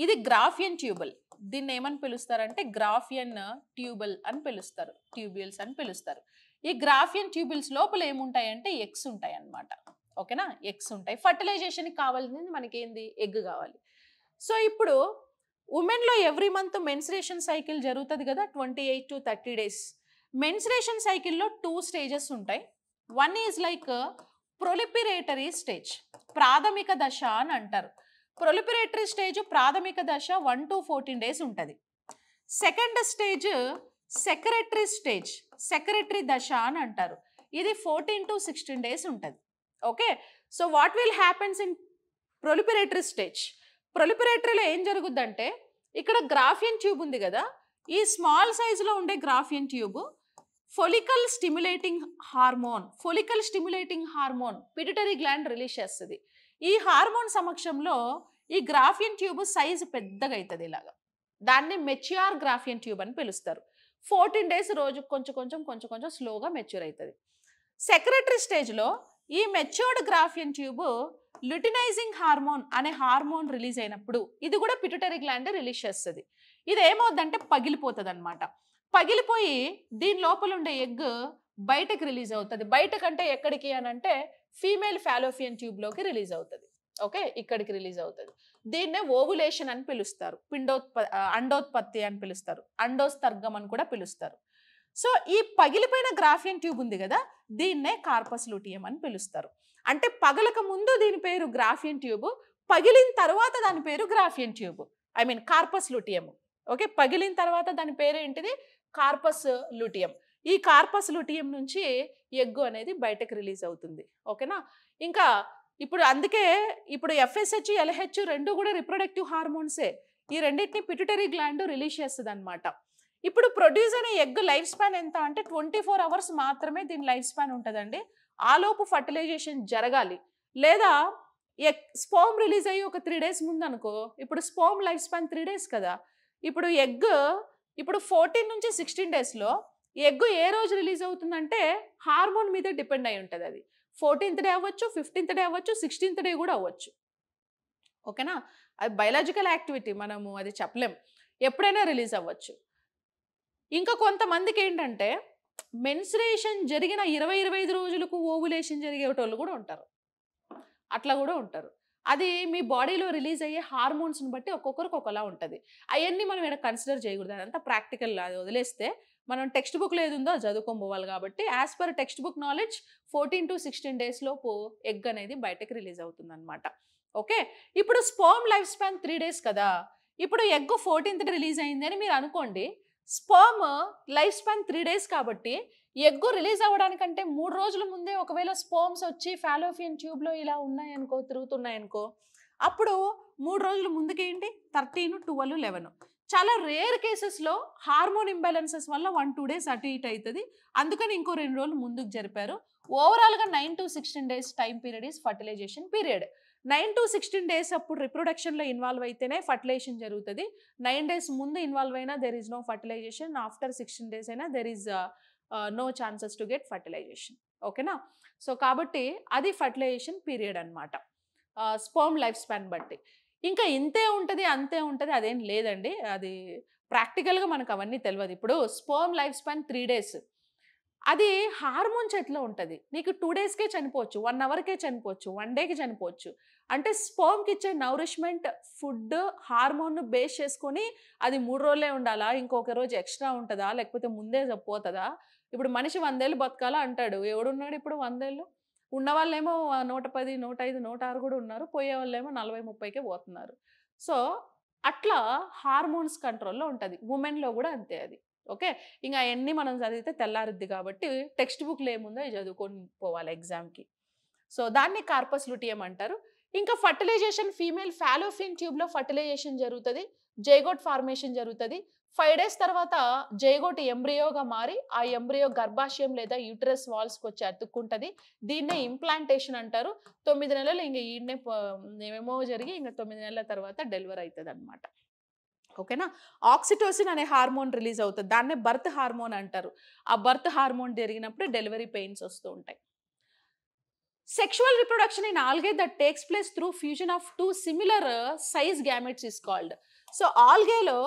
ఇది గ్రాఫియన్ ట్యూబల్. దీన్ని ఏమని పిలుస్తారంటే గ్రాఫియన్ ట్యూబల్ అని పిలుస్తారు, ట్యూబ్యూల్స్ అని పిలుస్తారు. ఈ గ్రాఫియన్ ట్యూబుల్స్ లోపల ఏముంటాయి అంటే ఎగ్స్ ఉంటాయి అన్నమాట, ఓకేనా. ఎగ్స్ ఉంటాయి. ఫర్టిలైజేషన్కి కావాల్సింది మనకి ఏంది, ఎగ్ కావాలి. సో ఇప్పుడు ఉమెన్లో ఎవ్రీ మంత్ మెన్స్ట్రేషన్ సైకిల్ జరుగుతుంది కదా, 28 to 30 days. మెన్స్ట్రేషన్ సైకిల్లో 2 stages ఉంటాయి. వన్ ఈజ్ లైక్ ప్రొలిపిరేటరీ స్టేజ్, ప్రాథమిక దశ అని అంటారు. ప్రొలిపిరేటరీ స్టేజ్ ప్రాథమిక దశ 1 to 14 days ఉంటుంది. Second stage secretory stage, secretory దశ అని అంటారు. ఇది 14 to 16 days ఉంటుంది, okay. So what will happens in proliferatory stage? ప్రొలిపిరేటరీలో ఏం జరుగుద్దంటే ఇక్కడ గ్రాఫియన్ ట్యూబ్ ఉంది కదా, ఈ స్మాల్ సైజులో ఉండే Graafian tube follicle stimulating hormone pituitary gland release చేస్తుంది. ఈ హార్మోన్ సమక్షంలో ఈ గ్రాఫియన్ ట్యూబ్ సైజు పెద్దగా అవుతుంది ఇలాగా. దాన్ని మెచ్యూర్ గ్రాఫియన్ ట్యూబ్ అని పిలుస్తారు. 14 days రోజు కొంచెం స్లోగా మెచ్యూర్ అవుతుంది. సెక్రెటరీ స్టేజ్లో ఈ మెచ్యూర్డ్ గ్రాఫియన్ ట్యూబ్ ల్యూటినైజింగ్ హార్మోన్ అనే హార్మోన్ రిలీజ్ అయినప్పుడు ఇది కూడా పిట్యూటరీ గ్లాండ్ రిలీజ్ చేస్తుంది. ఇది ఏమవుద్దంటే పగిలిపోతుంది అనమాట. పగిలిపోయి దీని లోపల ఉండే ఎగ్ బయటకు రిలీజ్ అవుతుంది. బయటకంటే ఎక్కడికి అని అంటే ఫీమేల్ ఫాలోపియన్ ట్యూబ్లోకి రిలీజ్ అవుతుంది, ఓకే, ఇక్కడికి రిలీజ్ అవుతుంది. దీన్నే ఓవులేషన్ అని పిలుస్తారు, అండోత్పత్తి అని పిలుస్తారు, అండోస్తర్గం అని కూడా పిలుస్తారు. సో ఈ పగిలిపోయిన గ్రాఫియన్ ట్యూబ్ ఉంది కదా, దీన్నే కార్పస్ లూటియం అని పిలుస్తారు. అంటే పగలక ముందు దీని పేరు గ్రాఫియన్ ట్యూబ్, పగిలిన తర్వాత దాని పేరు గ్రాఫియన్ ట్యూబ్, కార్పస్ లూటియం, ఓకే. పగిలిన తర్వాత దాని పేరు ఏంటిది, కార్పస్ లూటియం. ఈ కార్పస్ లూటియం నుంచి ఎగ్ అనేది బయటకు రిలీజ్ అవుతుంది, ఓకేనా. ఇంకా ఇప్పుడు అందుకే ఇప్పుడు FSH, LH రెండు కూడా రిప్రొడక్టివ్ హార్మోన్సే. ఈ రెండింటిని పిట్యూటరీ గ్లాండ్ రిలీజ్ చేస్తుంది అనమాట. ఇప్పుడు ప్రొడ్యూస్ అయిన ఎగ్ లైఫ్ స్పాన్ ఎంత అంటే 24 hours మాత్రమే దీని లైఫ్ స్పాన్ ఉంటుందండి. ఆలోపు ఫర్టిలైజేషన్ జరగాలి. లేదా స్పర్మ్ రిలీజ్ అయ్యి ఒక 3 days ముందు అనుకో, ఇప్పుడు స్పర్మ్ లైఫ్ స్పాన్ 3 days కదా, ఇప్పుడు ఎగ్ ఇప్పుడు 14 నుంచి 16 daysలో ఎగ్ ఏ రోజు రిలీజ్ అవుతుందంటే హార్మోన్ మీద డిపెండ్ అయి ఉంటుంది. అది 14th day అవ్వచ్చు, 15th day అవ్వచ్చు, 16th day కూడా అవ్వచ్చు, ఓకేనా. అది బయలాజికల్ యాక్టివిటీ, మనము అది చెప్పలేం, ఎప్పుడైనా రిలీజ్ అవ్వచ్చు. ఇంకా కొంతమందికి ఏంటంటే మెన్స్ట్రేషన్ జరిగిన 20-25 రోజులకు ఓవులేషన్ జరిగేటోళ్ళు కూడా ఉంటారు, అట్లా కూడా ఉంటారు. అది మీ బాడీలో రిలీజ్ అయ్యే హార్మోన్స్ని బట్టి ఒక్కొక్కరికి ఒకలా ఉంటుంది. అవన్నీ మనం ఇక్కడ కన్సిడర్ చేయకూడదు, అదంతా ప్రాక్టికల్. అది వదిలేస్తే మనం టెక్స్ట్ బుక్లో ఏది ఉందో చదువుకోవాలి. కాబట్టి as per text book knowledge 14 to 16 days లోపు ఎగ్ అనేది బయటకు రిలీజ్ అవుతుంది అనమాట, ఓకే. ఇప్పుడు స్పర్మ్ లైఫ్ స్పాన్ 3 days కదా, ఇప్పుడు ఎగ్ 14th రిలీజ్ అయింది అని మీరు అనుకోండి. స్పర్మ్ లైఫ్ స్పాన్ 3 days కాబట్టి ఎగ్ రిలీజ్ అవ్వడానికంటే 3 రోజుల ముందే ఒకవేళ స్పర్మ్స్ వచ్చి ఫాలోపియన్ ట్యూబ్లో ఇలా ఉన్నాయనుకో, తిరుగుతున్నాయనుకో, అప్పుడు 3 రోజుల ముందుకేంటి 13, 12, 11. చాలా రేర్ కేసెస్లో హార్మోన్ ఇంబ్యాలెన్సెస్ వల్ల 1-2 days అటు ఇటు అవుతుంది. అందుకని ఇంకో 2 రోజులు ముందుకు జరిపారు. ఓవరాల్గా 9 to 16 days time period is fertilisation period. 9 to 16 days అప్పుడు రిప్రొడక్షన్లో ఇన్వాల్వ్ అయితేనే ఫర్టిలైజేషన్ జరుగుతుంది. 9 days ముందు ఇన్వాల్వ్ అయినా there is no fertilisation. After 16 days అయినా there is no chances to get fertilisation. ఓకేనా? సో కాబట్టి అది ఫర్టిలైజేషన్ పీరియడ్ అనమాట, స్పర్మ్ లైఫ్ స్పాన్ బట్టి. ఇంకా ఇంతే ఉంటుంది అంతే ఉంటుంది అదేం లేదండి. అది ప్రాక్టికల్గా మనకు అవన్నీ తెలియదు. ఇప్పుడు స్పర్మ్ లైఫ్ స్పాన్ 3 days, అది హార్మోన్ చేతిలో ఉంటుంది. నీకు 2 daysకే చనిపోవచ్చు, 1 hourకే చనిపోవచ్చు, 1 dayకి చనిపోవచ్చు. అంటే స్పర్మ్కి ఇచ్చే నౌరిష్మెంట్, ఫుడ్, హార్మోన్ బేస్ చేసుకొని అది 3 రోజులే ఉండాలా, ఇంకొక రోజు ఎక్స్ట్రా ఉంటుందా, లేకపోతే ముందే పోతుందా? ఇప్పుడు మనిషి 100 ఏళ్ళు బతకాలా అంటాడు. ఎవడున్నాడు ఇప్పుడు 100 ఏళ్ళు? ఉన్నవాళ్ళేమో 110, 105, 106 కూడా ఉన్నారు. పోయేవాళ్ళేమో 40, 30కే పోతున్నారు. సో అట్లా హార్మోన్స్ కంట్రోల్‌లో ఉంటది. వుమెన్‌లో కూడా అంతే అది. ఓకే. ఇంక అయన్నీ మనం చదివితే తెల్లారుద్ది కాబట్టి టెక్స్ట్ బుక్‌లో ఏముందో అయి చదువుకొని పోవాలి ఎగ్జామ్‌కి. సో దాన్ని కార్పస్ లుటియం అంటారు. ఇంకా ఫర్టిలైజేషన్ ఫీమేల్ ఫాలోపియన్ ట్యూబ్‌లో ఫర్టిలైజేషన్ జరుగుతది. జైగోట్ ఫార్మేషన్ జరుగుతది. 5 days తర్వాత జైగోట్ ఎంబ్రియోగా మారి ఆ ఎంబ్రియో గర్భాశయం లేదా యూటరస్ వాల్స్‌కొచ్చి అతుక్కుంటది. దీన్నే ఇంప్లాంటేషన్ అంటారు. 9 నెలలు ఇంక ఈడనే ఏమేమో జరిగి ఇంక 9 నెలల తర్వాత డెలివరీ అయితదనమాట. ఓకేనా? ఆక్సిటోసిన్ అనే హార్మోన్ రిలీజ్ అవుతది. దాన్నే బర్త్ హార్మోన్ అంటారు. ఆ బర్త్ హార్మోన్ జరిగినప్పుడు డెలివరీ పెయిన్స్ వస్తూ ఉంటాయి. Sexual reproduction in algae that takes place through fusion of 2 similar size gametes is called. So ఆల్గేలో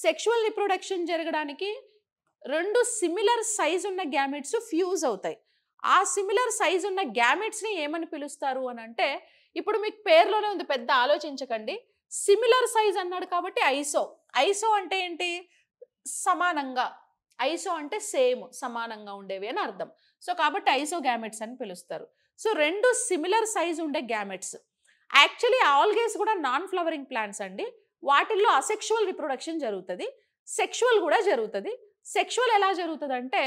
సెక్షువల్ రిప్రొడక్షన్ జరగడానికి 2 సిమిలర్ సైజ్ ఉన్న గ్యామెట్స్ ఫ్యూజ్ అవుతాయి. ఆ సిమిలర్ సైజ్ ఉన్న గ్యామెట్స్‌ని ఏమని పిలుస్తారు అనంటే, ఇప్పుడు మీకు పేరులోనే ఉంది, పెద్ద ఆలోచించకండి. సిమిలర్ సైజ్ అన్నాడు కాబట్టి ఐసో. ఐసో అంటే ఏంటి? సమానంగా. ఐసో అంటే సేమ్, సమానంగా ఉండేవి అని అర్థం. సో కాబట్టి ఐసో గ్యామెట్స్ అని పిలుస్తారు. సో 2 సిమిలర్ సైజ్ ఉండే గ్యామెట్స్. యాక్చువల్లీ ఆల్గేస్ కూడా నాన్ ఫ్లవరింగ్ ప్లాంట్స్ అండి. వాటిల్లో అసెక్షువల్ రిప్రొడక్షన్ జరుగుతది. సెక్షువల్ కూడా జరుగుతది. సెక్షువల్ ఎలా జరుగుతదంటే,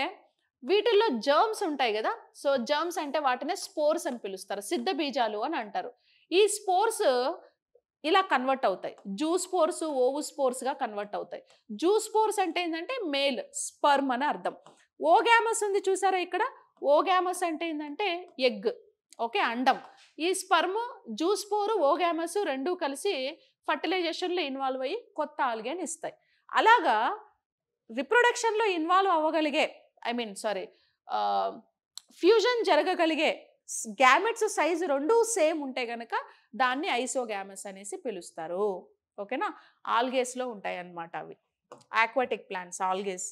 వీటిల్లో జర్మ్స్ ఉంటాయి గదా! సో జర్మ్స్ అంటే వాటినే స్పోర్స్ అని పిలుస్తారు. సిద్ధ బీజాలు అని అంటారు. ఈ స్పోర్స్ ఇలా కన్వర్ట్ అవుతాయి. జూ స్పోర్స్, ఓవు స్పోర్స్‌గా కన్వర్ట్ అవుతాయి. జూ స్పోర్స్ అంటే ఏంటంటే మేల్, స్పర్మ్ అని అర్థం. ఓగామస్ ఉంది చూసారా ఇక్కడ? ఓగామస్ అంటే ఏంటంటే ఎగ్. ఓకే, అండం. ఈ స్పర్మ్, జూ స్పోర్, ఓగామస్ 2 కలిసి ఫర్టిలైజేషన్‌లో ఇన్వాల్వ్ అయ్యి కొత్త ఆల్గేని ఇస్తాయి. అలాగా రిప్రొడక్షన్‌లో ఇన్వాల్వ్ అవ్వగలిగే, ఫ్యూజన్ జరగగలిగే గ్యామెట్స్ సైజ్ 2 సేమ్ ఉంటే గనక దాన్ని ఐసోగామస్ అనేసి పిలుస్తారు. ఓకేనా? ఆల్గేస్‌లో ఉంటాయి అన్నమాట అవి. Aquatic plants, ఆల్గేస్.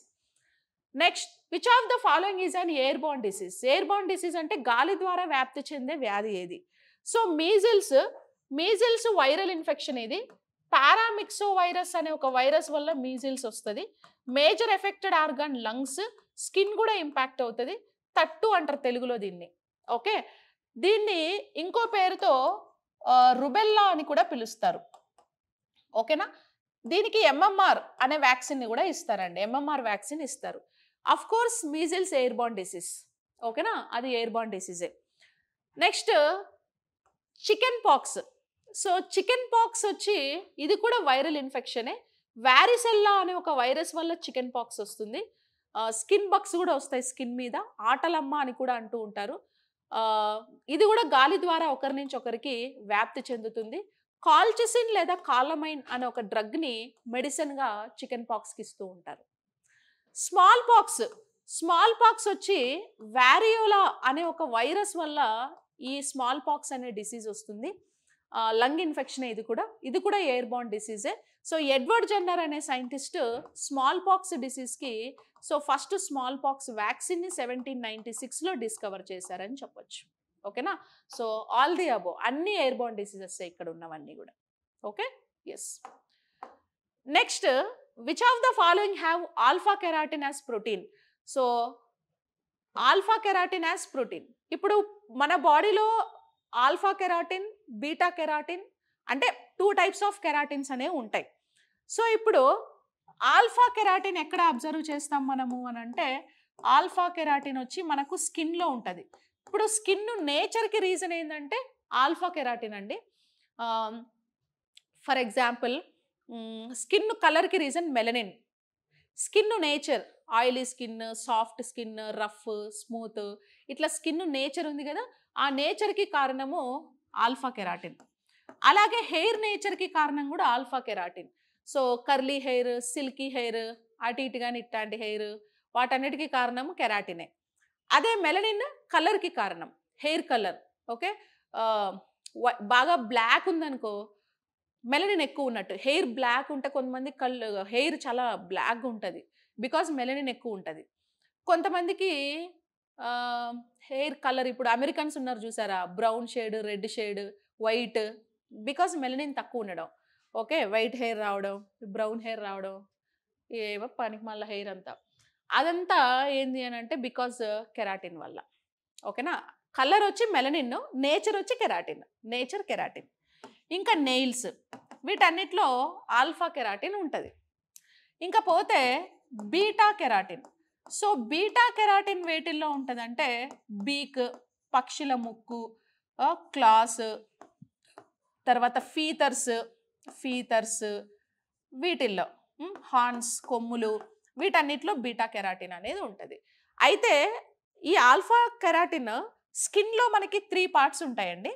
Next, which of the following is an air Born disease? Air Born disease అంటే గాలి ద్వారా వ్యాప్తి చెందే వ్యాధి ఏది? సో మీజిల్స్ వైరల్ ఇన్ఫెక్షన్ ఇది. పారామిక్సో వైరస్ అనే ఒక వైరస్ వల్ల మీజిల్స్ వస్తుంది. Major affected organ lungs, skin కూడా ఇంపాక్ట్ అవుతుంది. తట్టు అంటారు తెలుగులో దీన్ని. ఓకే, దీన్ని ఇంకో పేరుతో రుబెల్లా అని కూడా పిలుస్తారు. ఓకేనా? దీనికి ఎంఎంఆర్ అనే వ్యాక్సిన్ ని కూడా ఇస్తారండి. ఎంఎంఆర్ వ్యాక్సిన్ ఇస్తారు. Of course measles airborne disease. ఓకేనా? అది ఎయిర్ బోర్న్ డిసీజే. Next, chicken pox. So chicken pox వచ్చి ఇది కూడా వైరల్ ఇన్ఫెక్షనే. వారిసెల్లా అనే ఒక వైరస్ వల్ల చికెన్ పాక్స్ వస్తుంది. స్కిన్ బగ్స్ కూడా వస్తాయి స్కిన్ మీద. ఆటలమ్మ అని కూడా అంటూ ఉంటారు. ఇది కూడా గాలి ద్వారా ఒకరి నుంచి ఒకరికి వ్యాప్తి చెందుతుంది. కాల్చిసిన్ లేదా కాలమైన్ అనే ఒక డ్రగ్ని మెడిసిన్గా చికెన్ పాక్స్కి ఇస్తూ ఉంటారు. స్మాల్ పాక్స్ వచ్చి వారియోలా అనే ఒక వైరస్ వల్ల ఈ స్మాల్ పాక్స్ అనే డిసీజ్ వస్తుంది. లంగ్ ఇన్ఫెక్షన్ ఇది కూడా ఎయిర్ బోర్న్ డిసీజే. సో ఎడ్వర్డ్ జెన్నర్ అనే సైంటిస్ట్ స్మాల్ పాక్స్ డిసీజ్కి ఫస్ట్ స్మాల్ పాక్స్ వ్యాక్సిన్ని 1796లో డిస్కవర్ చేశారని చెప్పొచ్చు. ఓకేనా? సో ఆల్ ది అబో అన్ని ఎయిర్ బోర్న్ డిసీజెస్ ఇక్కడ ఉన్నవన్నీ కూడా. Okay, yes. Next, which of the following have alpha keratin as protein? So alpha keratin as protein. ఇప్పుడు మన బాడీలో ఆల్ఫా కెరాటిన్, బీటా కెరాటిన్ అంటే 2 types ఆఫ్ కెరాటిన్స్ అనేవి ఉంటాయి. సో ఇప్పుడు ఆల్ఫా కెరాటిన్ ఎక్కడ అబ్జర్వ్ చేస్తాం మనము అని అంటే, ఆల్ఫా కెరాటిన్ వచ్చి మనకు స్కిన్లో ఉంటుంది. ఇప్పుడు స్కిన్ నేచర్కి రీజన్ ఏంటంటే ఆల్ఫా కెరాటిన్ అండి. ఫర్ ఎగ్జాంపుల్, స్కిన్ కలర్కి reason melanin. Skin nature, oily skin, soft skin, rough, smooth, ఇట్లా స్కిన్ నేచర్ ఉంది కదా, ఆ నేచర్కి కారణము ఆల్ఫా కెరాటిన్. అలాగే హెయిర్ నేచర్కి కారణం కూడా alpha keratin. So curly hair, silky hair, అటు ఇటు కానీ ఇట్లాంటి హెయిర్, వాటన్నిటికీ కారణం కెరాటినే. అదే మెలనిన్ కలర్కి కారణం, హెయిర్ కలర్. ఓకే, బాగా బ్లాక్ ఉందనుకో మెలనిన్ ఎక్కువ ఉన్నట్టు. హెయిర్ బ్లాక్ ఉంటే కొంతమంది హెయిర్ చాలా బ్లాక్గా ఉంటుంది, బికాజ్ మెలనిన్ ఎక్కువ ఉంటుంది. కొంతమందికి హెయిర్ కలర్, ఇప్పుడు అమెరికన్స్ ఉన్నారు చూసారా, brown shade, red shade, white, because melanin తక్కువ ఉండడం. ఓకే, వైట్ హెయిర్ రావడం, బ్రౌన్ హెయిర్ రావడం, ఏవో పనికి మళ్ళీ హెయిర్ అంతా, అదంతా ఏంది అని అంటే బికాజ్ కెరాటిన్ వల్ల. ఓకేనా, కలర్ వచ్చి మెలనిన్, నేచర్ వచ్చి కెరాటిన్, నేచర్ కెరాటిన్. ఇంకా నెయిల్స్, వీటన్నిటిలో ఆల్ఫా కెరాటిన్ ఉంటుంది. ఇంకా పోతే beta keratin. So beta keratin వేటిల్లో ఉంటుందంటే బీక్, పక్షుల ముక్కు, క్లాస్, తర్వాత ఫీతర్స్, వీటిల్లో హార్న్స్, కొమ్ములు, వీటన్నిటిలో బీటా కెరాటిన్ అనేది ఉంటుంది. అయితే ఈ ఆల్ఫా కెరాటిన్ స్కిన్లో మనకి 3 పార్ట్స్ ఉంటాయండి.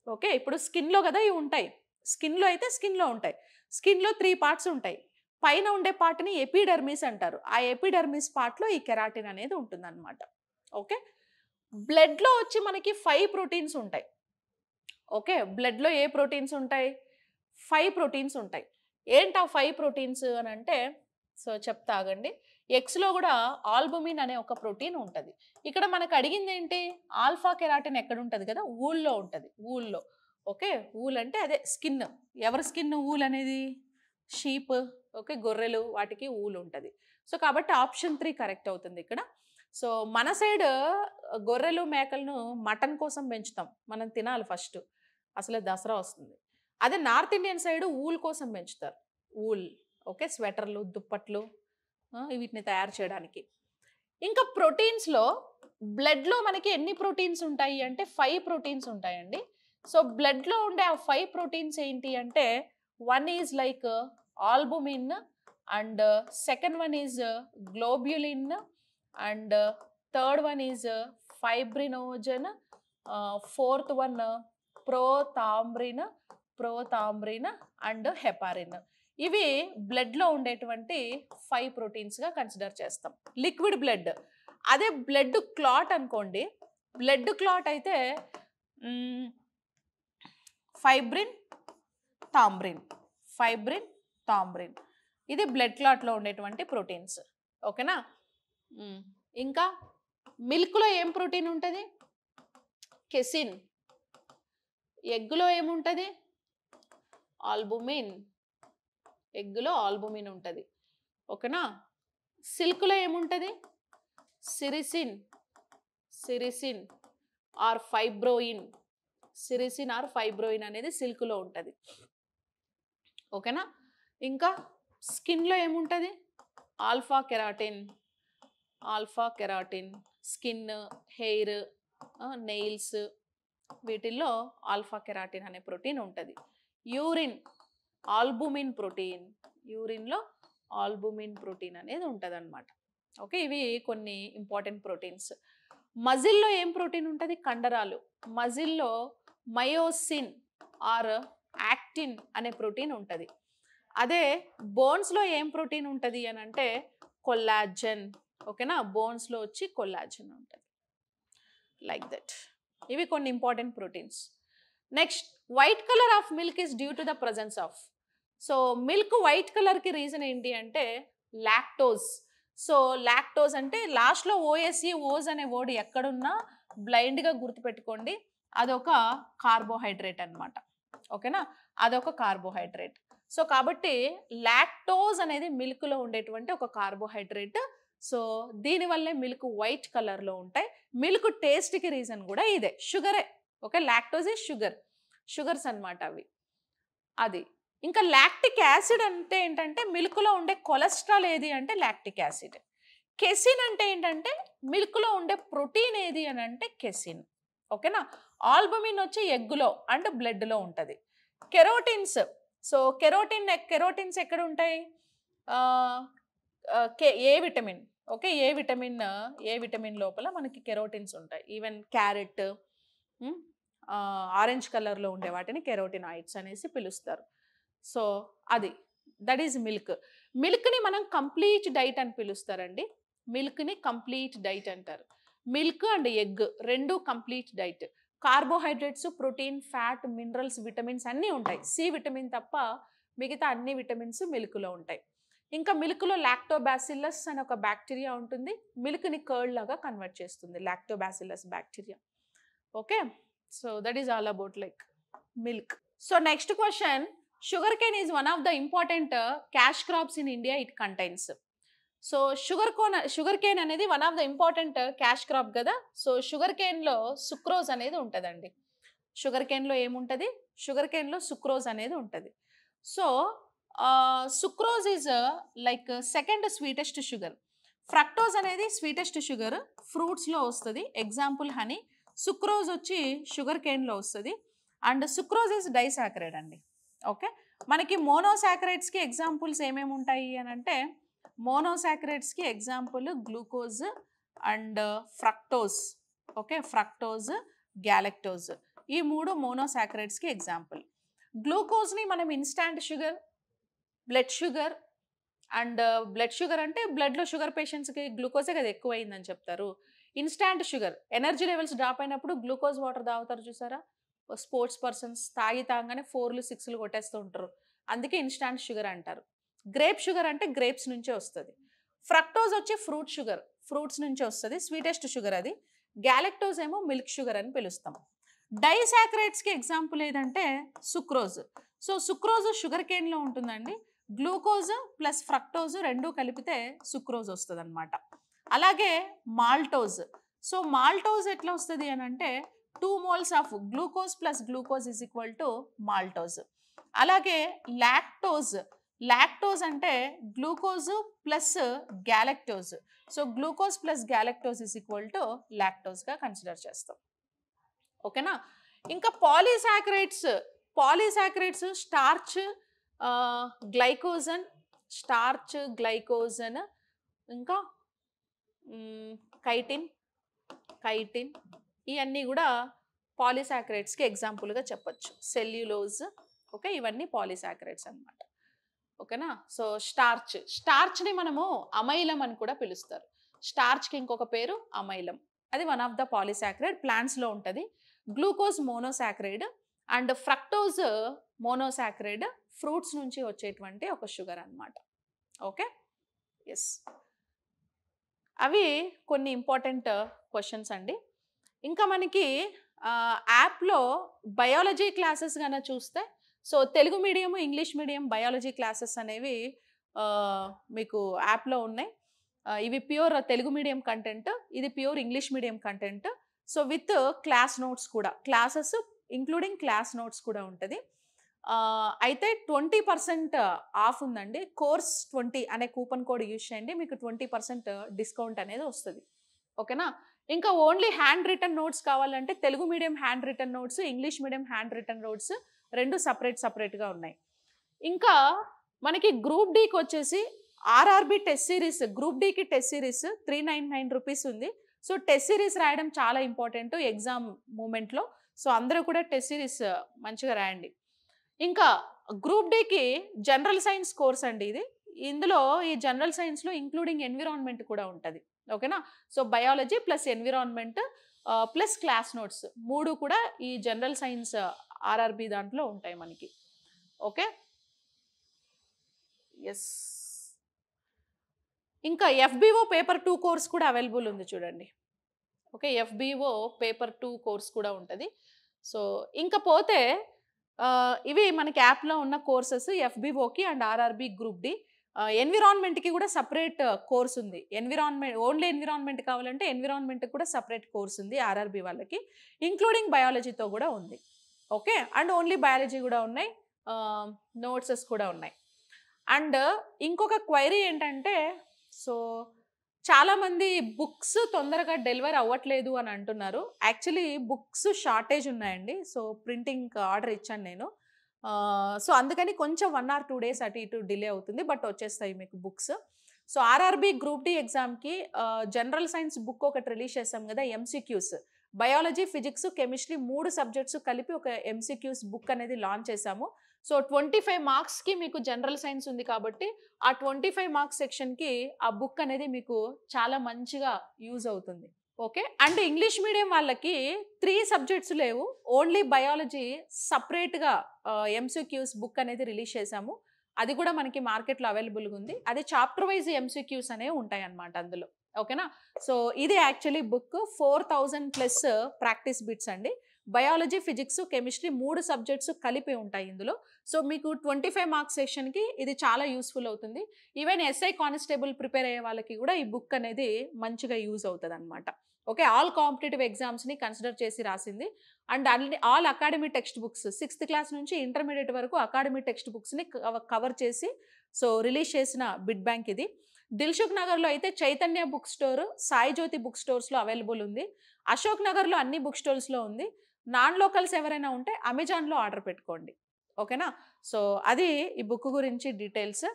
ఓకే, ఇప్పుడు స్కిన్లో కదా ఇవి ఉంటాయి, స్కిన్లో అయితే స్కిన్లో ఉంటాయి. స్కిన్లో 3 పార్ట్స్ ఉంటాయి. పైన ఉండే పార్ట్ని ఎపిడర్మిస్ అంటారు. ఆ ఎపిడర్మిస్ పార్ట్లో ఈ కెరాటిన్ అనేది ఉంటుందన్నమాట. ఓకే, బ్లడ్లో వచ్చి మనకి 5 ప్రోటీన్స్ ఉంటాయి. ఓకే, బ్లడ్లో ఏ ప్రోటీన్స్ ఉంటాయి? 5 ప్రోటీన్స్ ఉంటాయి. ఏంటి ఆ 5 ప్రోటీన్స్ అని అంటే, సో చెప్తా ఆగండి. ఎగ్స్లో కూడా ఆల్బుమిన్ అనే ఒక ప్రోటీన్ ఉంటుంది. ఇక్కడ మనకు అడిగింది ఏంటి, ఆల్ఫా కెరాటిన్ ఎక్కడ ఉంటుంది కదా, ఊల్లో ఉంటుంది, ఊల్లో. ఓకే, ఊల్ అంటే అదే స్కిన్. ఎవరి స్కిన్ ఊల్ అనేది? షీప్, ఓకే, గొర్రెలు, వాటికి ఊల్ ఉంటుంది. సో కాబట్టి ఆప్షన్ 3 కరెక్ట్ అవుతుంది ఇక్కడ. సో మన సైడ్ గొర్రెలు మేకలను మటన్ కోసం పెంచుతాం, మనం తినాలి ఫస్ట్, అసలే దసరా వస్తుంది. అదే నార్త్ ఇండియన్ సైడ్ ఊల్ కోసం పెంచుతారు, ఊల్. ఓకే, స్వెటర్లు, దుప్పట్లు, వీటిని తయారు చేయడానికి. ఇంకా ప్రోటీన్స్లో బ్లడ్లో మనకి ఎన్ని ప్రోటీన్స్ ఉంటాయి అంటే 5 ప్రోటీన్స్ ఉంటాయండి. సో బ్లడ్లో ఉండే ఆ 5 ప్రోటీన్స్ ఏంటి అంటే, one is like albumin, and second one is globulin, and third one is fibrinogen, fourth one prothrombin and heparin. ఇవి బ్లడ్లో ఉండేటువంటి 5 ప్రోటీన్స్గా కన్సిడర్ చేస్తాం. Liquid blood. అదే బ్లడ్ క్లాట్ అనుకోండి, బ్లడ్ క్లాట్ అయితే ఫైబ్రిన్ థాంబ్రిన్, ఇది బ్లడ్ క్లాట్లో ఉండేటువంటి ప్రోటీన్స్. ఓకేనా, ఇంకా మిల్క్లో ఏం ప్రోటీన్ ఉంటుంది? కెసిన్. ఎగ్గులో ఏముంటుంది? ఆల్బుమిన్. ఎగ్గులో ఆల్బుమిన్ ఉంటుంది. ఓకేనా, సిల్క్లో ఏముంటుంది? Sericin or fibroin. Sericin or fibroin అనేది సిల్క్లో ఉంటుంది. ఓకేనా, ఇంకా స్కిన్లో ఏముంటుంది? Alpha keratin, skin, hair, nails, వీటిల్లో ఆల్ఫా కెరాటిన్ అనే ప్రోటీన్ ఉంటుంది. యూరిన్, ఆల్బుమిన్ ప్రోటీన్, యూరిన్లో ఆల్బుమిన్ ప్రోటీన్ అనేది ఉంటుంది అనమాట. ఓకే, ఇవి కొన్ని ఇంపార్టెంట్ ప్రోటీన్స్. మజిల్లో ఏం ప్రోటీన్ ఉంటుంది? కండరాలు. మజిల్లో మయోసిన్ ఆర్ యాక్టిన్ అనే ప్రోటీన్ ఉంటుంది. అదే బోన్స్లో ఏం ప్రోటీన్ ఉంటుంది అని అంటే కొల్లాజన్. ఓకేనా, బోన్స్లో వచ్చి కొల్లాజన్ ఉంటుంది. Like that. ఇవి కొన్ని important proteins. Next, white colour of milk is due to the presence of. So milk white కలర్కి రీజన్ ఏంటి అంటే లాక్టోజ్. సో లాక్టోజ్ అంటే లాస్ట్లో ఓఎస్ఈ, ఓజ్ అనే వర్డ్ ఎక్కడున్నా బ్లైండ్గా గుర్తుపెట్టుకోండి, అదొక కార్బోహైడ్రేట్ అనమాట. ఓకేనా, అదొక కార్బోహైడ్రేట్. సో కాబట్టి లాక్టోజ్ అనేది మిల్క్లో ఉండేటువంటి ఒక కార్బోహైడ్రేట్. సో దీనివల్లే మిల్క్ వైట్ కలర్లో ఉంటాయి. మిల్క్ టేస్ట్కి రీజన్ కూడా ఇదే, షుగరే. ఓకే, లాక్టోజ్ ఈజ్ షుగర్స్ అనమాట అవి. అది ఇంకా లాక్టిక్ యాసిడ్ అంటే ఏంటంటే మిల్క్లో ఉండే కొలెస్ట్రాల్ ఏది అంటే లాక్టిక్ యాసిడ్. కెసిన్ అంటే ఏంటంటే మిల్క్లో ఉండే ప్రోటీన్ ఏది అని అంటే కెసిన్. ఓకేనా, ఆల్బుమిన్ వచ్చి ఎగ్గులో అండ్ బ్లడ్లో ఉంటుంది. కెరోటిన్స్. సో కెరోటిన్స్ ఎక్కడ ఉంటాయి? ఏ విటమిన్. ఓకే, ఏ విటమిన్ లోపల మనకి కెరోటిన్స్ ఉంటాయి. ఈవెన్ క్యారెట్, ఆరెంజ్ కలర్లో ఉండే వాటిని కెరోటినాయిడ్స్ అనేసి పిలుస్తారు. సో అది దట్ ఈజ్ మిల్క్. మిల్క్ని మనం కంప్లీట్ డైట్ అని పిలుస్తారండి. మిల్క్ని కంప్లీట్ డైట్ అంటారు. మిల్క్ అండ్ ఎగ్ రెండు complete diet. Carbohydrates, protein, fat, minerals, vitamins అన్నీ ఉంటాయి. సి విటమిన్ తప్ప మిగతా అన్ని విటమిన్స్ మిల్క్లో ఉంటాయి. ఇంకా మిల్క్లో లాక్టోబాసిల్లస్ అనే ఒక బ్యాక్టీరియా ఉంటుంది. మిల్క్ని కర్డ్ లాగా కన్వర్ట్ చేస్తుంది lactobacillus bacteria. Okay, so that is all about like milk. So next question, sugarcane is one of the important cash crops in India. It contains. So sugarcane అనేది one of the important cash crop కదా. So sugar కేన్లో sucrose అనేది ఉంటుందండి. Sugar కేన్లో ఏముంటుంది? Sugar కేన్లో sucrose అనేది ఉంటుంది. So sucrose is like second sweetest sugar. Fructose అనేది స్వీటెస్ట్ షుగర్, ఫ్రూట్స్లో వస్తుంది. Example honey. సుక్రోజ్ వచ్చి షుగర్ కేన్లో వస్తుంది. అండ్ సుక్రోజ్ ఈజ్ డైసాకరైడ్ అండి. ఓకే, మనకి మోనోసాకరైడ్స్కి ఎగ్జాంపుల్స్ ఏమేమి ఉంటాయి అని అంటే, మోనోసాకరైడ్స్కి example glucose and fructose. Okay, fructose, galactose, ఈ మూడు మోనోసాకరైడ్స్కి ఎగ్జాంపుల్. గ్లూకోజ్ని మనం instant sugar, blood sugar and blood sugar అంటే బ్లడ్లో షుగర్ పేషెంట్స్కి గ్లూకోజే కదా ఎక్కువైందని చెప్తారు. Instant sugar, energy levels drop అయినప్పుడు గ్లూకోజ్ వాటర్ తాగుతారు చూసారా, స్పోర్ట్స్ పర్సన్స్ తాగానే 4లు 6లు కొట్టేస్తూ ఉంటారు, అందుకే ఇన్స్టాంట్ షుగర్ అంటారు. గ్రేప్ షుగర్ అంటే గ్రేప్స్ నుంచే వస్తుంది. ఫ్రక్టోజ్ వచ్చి ఫ్రూట్ షుగర్, ఫ్రూట్స్ నుంచే వస్తుంది, స్వీటెస్ట్ షుగర్ అది. గ్యాలక్టోజ్ ఏమో మిల్క్ షుగర్ అని పిలుస్తాం. డైసాకరైడ్స్కి ఎగ్జాంపుల్ ఏదంటే సుక్రోజ్. సో సుక్రోజ్ షుగర్ కేన్లో ఉంటుందండి. గ్లూకోజ్ ప్లస్ ఫ్రక్టోజ్ రెండు కలిపితే సుక్రోజ్ వస్తుంది అనమాట. అలాగే మాల్టోజ్. సో మాల్టోజ్ ఎట్లా వస్తుంది అని అంటే 2 moles of glucose plus glucose is equal to maltose. అలాగే లాక్టోజ్. లాక్టోజ్ అంటే glucose plus galactose. So glucose plus galactose is equal to లాక్టోజ్గా కన్సిడర్ చేస్తాం. ఓకేనా. ఇంకా polysaccharides. Polysaccharides starch, glycogen, starch, glycogen, ఇంకా కైటిన్, ఇవన్నీ కూడా పాలీసాకరైడ్స్కి ఎగ్జాంపుల్గా చెప్పచ్చు. సెల్యులోజ్. ఓకే, ఇవన్నీ పాలీసాకరైడ్స్ అనమాట. ఓకేనా. సో స్టార్చ్ని మనము అమైలం అని కూడా పిలుస్తారు. స్టార్చ్కి ఇంకొక పేరు అమైలం. అది వన్ ఆఫ్ ద పాలీసాకరైడ్, ప్లాంట్స్లో ఉంటుంది. Glucose monosaccharide and fructose monosaccharide, fruits నుంచి వచ్చేటువంటి ఒక షుగర్ అనమాట. ఓకే, ఎస్, అవి కొన్ని ఇంపార్టెంట్ క్వశ్చన్స్ అండి. ఇంకా మనకి యాప్లో బయాలజీ క్లాసెస్ కన్నా చూస్తే, so Telugu medium, English medium biology classes అనేవి మీకు యాప్లో ఉన్నాయి. ఇవి ప్యూర్ తెలుగు మీడియం కంటెంట్, ఇది pure English medium content. So with class notes కూడా, క్లాసెస్ ఇంక్లూడింగ్ క్లాస్ నోట్స్ కూడా ఉంటుంది. అయితే 20% ఆఫ్ ఉందండి. కోర్స్ 20 అనే కూపన్ కోడ్ యూజ్ చేయండి, మీకు 20% డిస్కౌంట్ అనేది వస్తుంది. ఓకేనా. ఇంకా ఓన్లీ హ్యాండ్ రిటన్ నోట్స్ కావాలంటే Telugu medium handwritten notes, English medium handwritten notes రెండు సపరేట్గా ఉన్నాయి. ఇంకా మనకి గ్రూప్ డీకి వచ్చేసి ఆర్ఆర్బి టెస్ట్ సిరీస్, గ్రూప్ డీకి టెస్ట్ సిరీస్ 399 రూపీస్ ఉంది. సో టెస్ట్ సిరీస్ రాయడం చాలా ఇంపార్టెంట్ ఎగ్జామ్ మూమెంట్లో. సో అందరూ కూడా టెస్ట్ సిరీస్ మంచిగా రాయండి. ఇంకా గ్రూప్ డీకి జనరల్ సైన్స్ కోర్స్ అండి ఇది. ఇందులో ఈ జనరల్ సైన్స్లో ఇంక్లూడింగ్ ఎన్విరాన్మెంట్ కూడా ఉంటుంది. ఓకేనా. So biology plus environment plus class notes మూడు కూడా ఈ జనరల్ సైన్స్ ఆర్ఆర్బి దాంట్లో ఉంటాయి మనకి. ఓకే, ఎస్. ఇంకా ఎఫ్బిఓ పేపర్ 2 కోర్స్ కూడా అవైలబుల్ ఉంది చూడండి. ఓకే, ఎఫ్బిఓ పేపర్ 2 కోర్స్ కూడా ఉంటుంది. సో ఇంకా పోతే ఇవి మనకి యాప్లో ఉన్న కోర్సెస్ ఎఫ్బిఓకి అండ్ ఆర్ఆర్బి గ్రూప్ డి. ఎన్విరాన్మెంట్కి కూడా సపరేట్ కోర్స్ ఉంది. ఓన్లీ ఎన్విరాన్మెంట్ కావాలంటే ఎన్విరాన్మెంట్కి కూడా సపరేట్ కోర్స్ ఉంది ఆర్ఆర్బి వాళ్ళకి, ఇంక్లూడింగ్ బయాలజీతో కూడా ఉంది. ఓకే, అండ్ ఓన్లీ బయాలజీ కూడా ఉన్నాయి, నోట్సెస్ కూడా ఉన్నాయి. అండ్ ఇంకొక క్వైరీ ఏంటంటే, సో చాలామంది బుక్స్ తొందరగా డెలివర్ అవ్వట్లేదు అని అంటున్నారు. యాక్చువల్లీ బుక్స్ షార్టేజ్ ఉన్నాయండి. సో ప్రింటింగ్ ఆర్డర్ ఇచ్చాను నేను. సో అందుకని కొంచెం 1 or 2 days అటు ఇటు డిలే అవుతుంది, బట్ వచ్చేస్తాయి మీకు books. So RRB group D ఎగ్జామ్కి జనరల్ సైన్స్ బుక్ ఒకటి రిలీజ్ చేస్తాం కదా, MCQs, biology, physics, chemistry 3 subjects కలిపి ఒక ఎంసీక్యూస్ బుక్ అనేది లాంచ్ చేశాము. సో 25 మార్క్స్కి మీకు జనరల్ సైన్స్ ఉంది కాబట్టి ఆ 25 మార్క్స్ సెక్షన్కి ఆ బుక్ అనేది మీకు చాలా మంచిగా యూజ్ అవుతుంది. ఓకే. అండ్ ఇంగ్లీష్ మీడియం వాళ్ళకి 3 సబ్జెక్ట్స్ లేవు, ఓన్లీ బయాలజీ సపరేట్గా ఎంసీక్యూస్ బుక్ అనేది రిలీజ్ చేశాము. అది కూడా మనకి మార్కెట్లో అవైలబుల్గా ఉంది. అది చాప్టర్ వైజ్ ఎంసీక్యూస్ అనేవి ఉంటాయి అన్నమాట అందులో. ఓకేనా. సో ఇది యాక్చువల్లీ బుక్ 4000+ ప్రాక్టీస్ బిట్స్ అండి. బయాలజీ, ఫిజిక్స్, కెమిస్ట్రీ 3 సబ్జెక్ట్స్ కలిపి ఉంటాయి ఇందులో. సో మీకు 25 మార్క్స్ సెషన్కి ఇది చాలా యూస్ఫుల్ అవుతుంది. ఈవెన్ ఎస్ఐ కానిస్టేబుల్ ప్రిపేర్ అయ్యే వాళ్ళకి కూడా ఈ బుక్ అనేది మంచిగా యూజ్ అవుతుంది అనమాట. ఓకే. ఆల్ కాంపిటేటివ్ ఎగ్జామ్స్ని కన్సిడర్ చేసి రాసింది. And all academy text books 6th class నుంచి ఇంటర్మీడియట్ వరకు అకాడమీ టెక్స్ట్ బుక్స్ని కవర్ చేసి సో రిలీజ్ చేసిన బిడ్ బ్యాంక్ ఇది. దిల్సుఖ్ నగర్లో అయితే చైతన్య బుక్ స్టోర్, సాయి జ్యోతి బుక్ స్టోర్స్లో అవైలబుల్ ఉంది. అశోక్ నగర్లో అన్ని బుక్ స్టోర్స్లో ఉంది. నాన్ లోకల్స్ ఎవరైనా ఉంటే అమెజాన్లో ఆర్డర్ పెట్టుకోండి. ఓకేనా. సో అది ఈ బుక్ గురించి డీటెయిల్స్.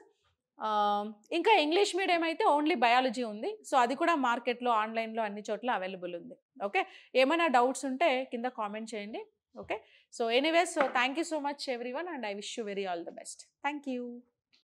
ఇంకా ఇంగ్లీష్ మీడియం అయితే ఓన్లీ బయాలజీ ఉంది. సో అది కూడా మార్కెట్లో, ఆన్లైన్లో అన్ని చోట్ల అవైలబుల్ ఉంది. ఓకే. ఏమైనా డౌట్స్ ఉంటే కింద కామెంట్ చేయండి. Okay. So anyways, so thank you so much everyone and I wish you very all the best. Thank you.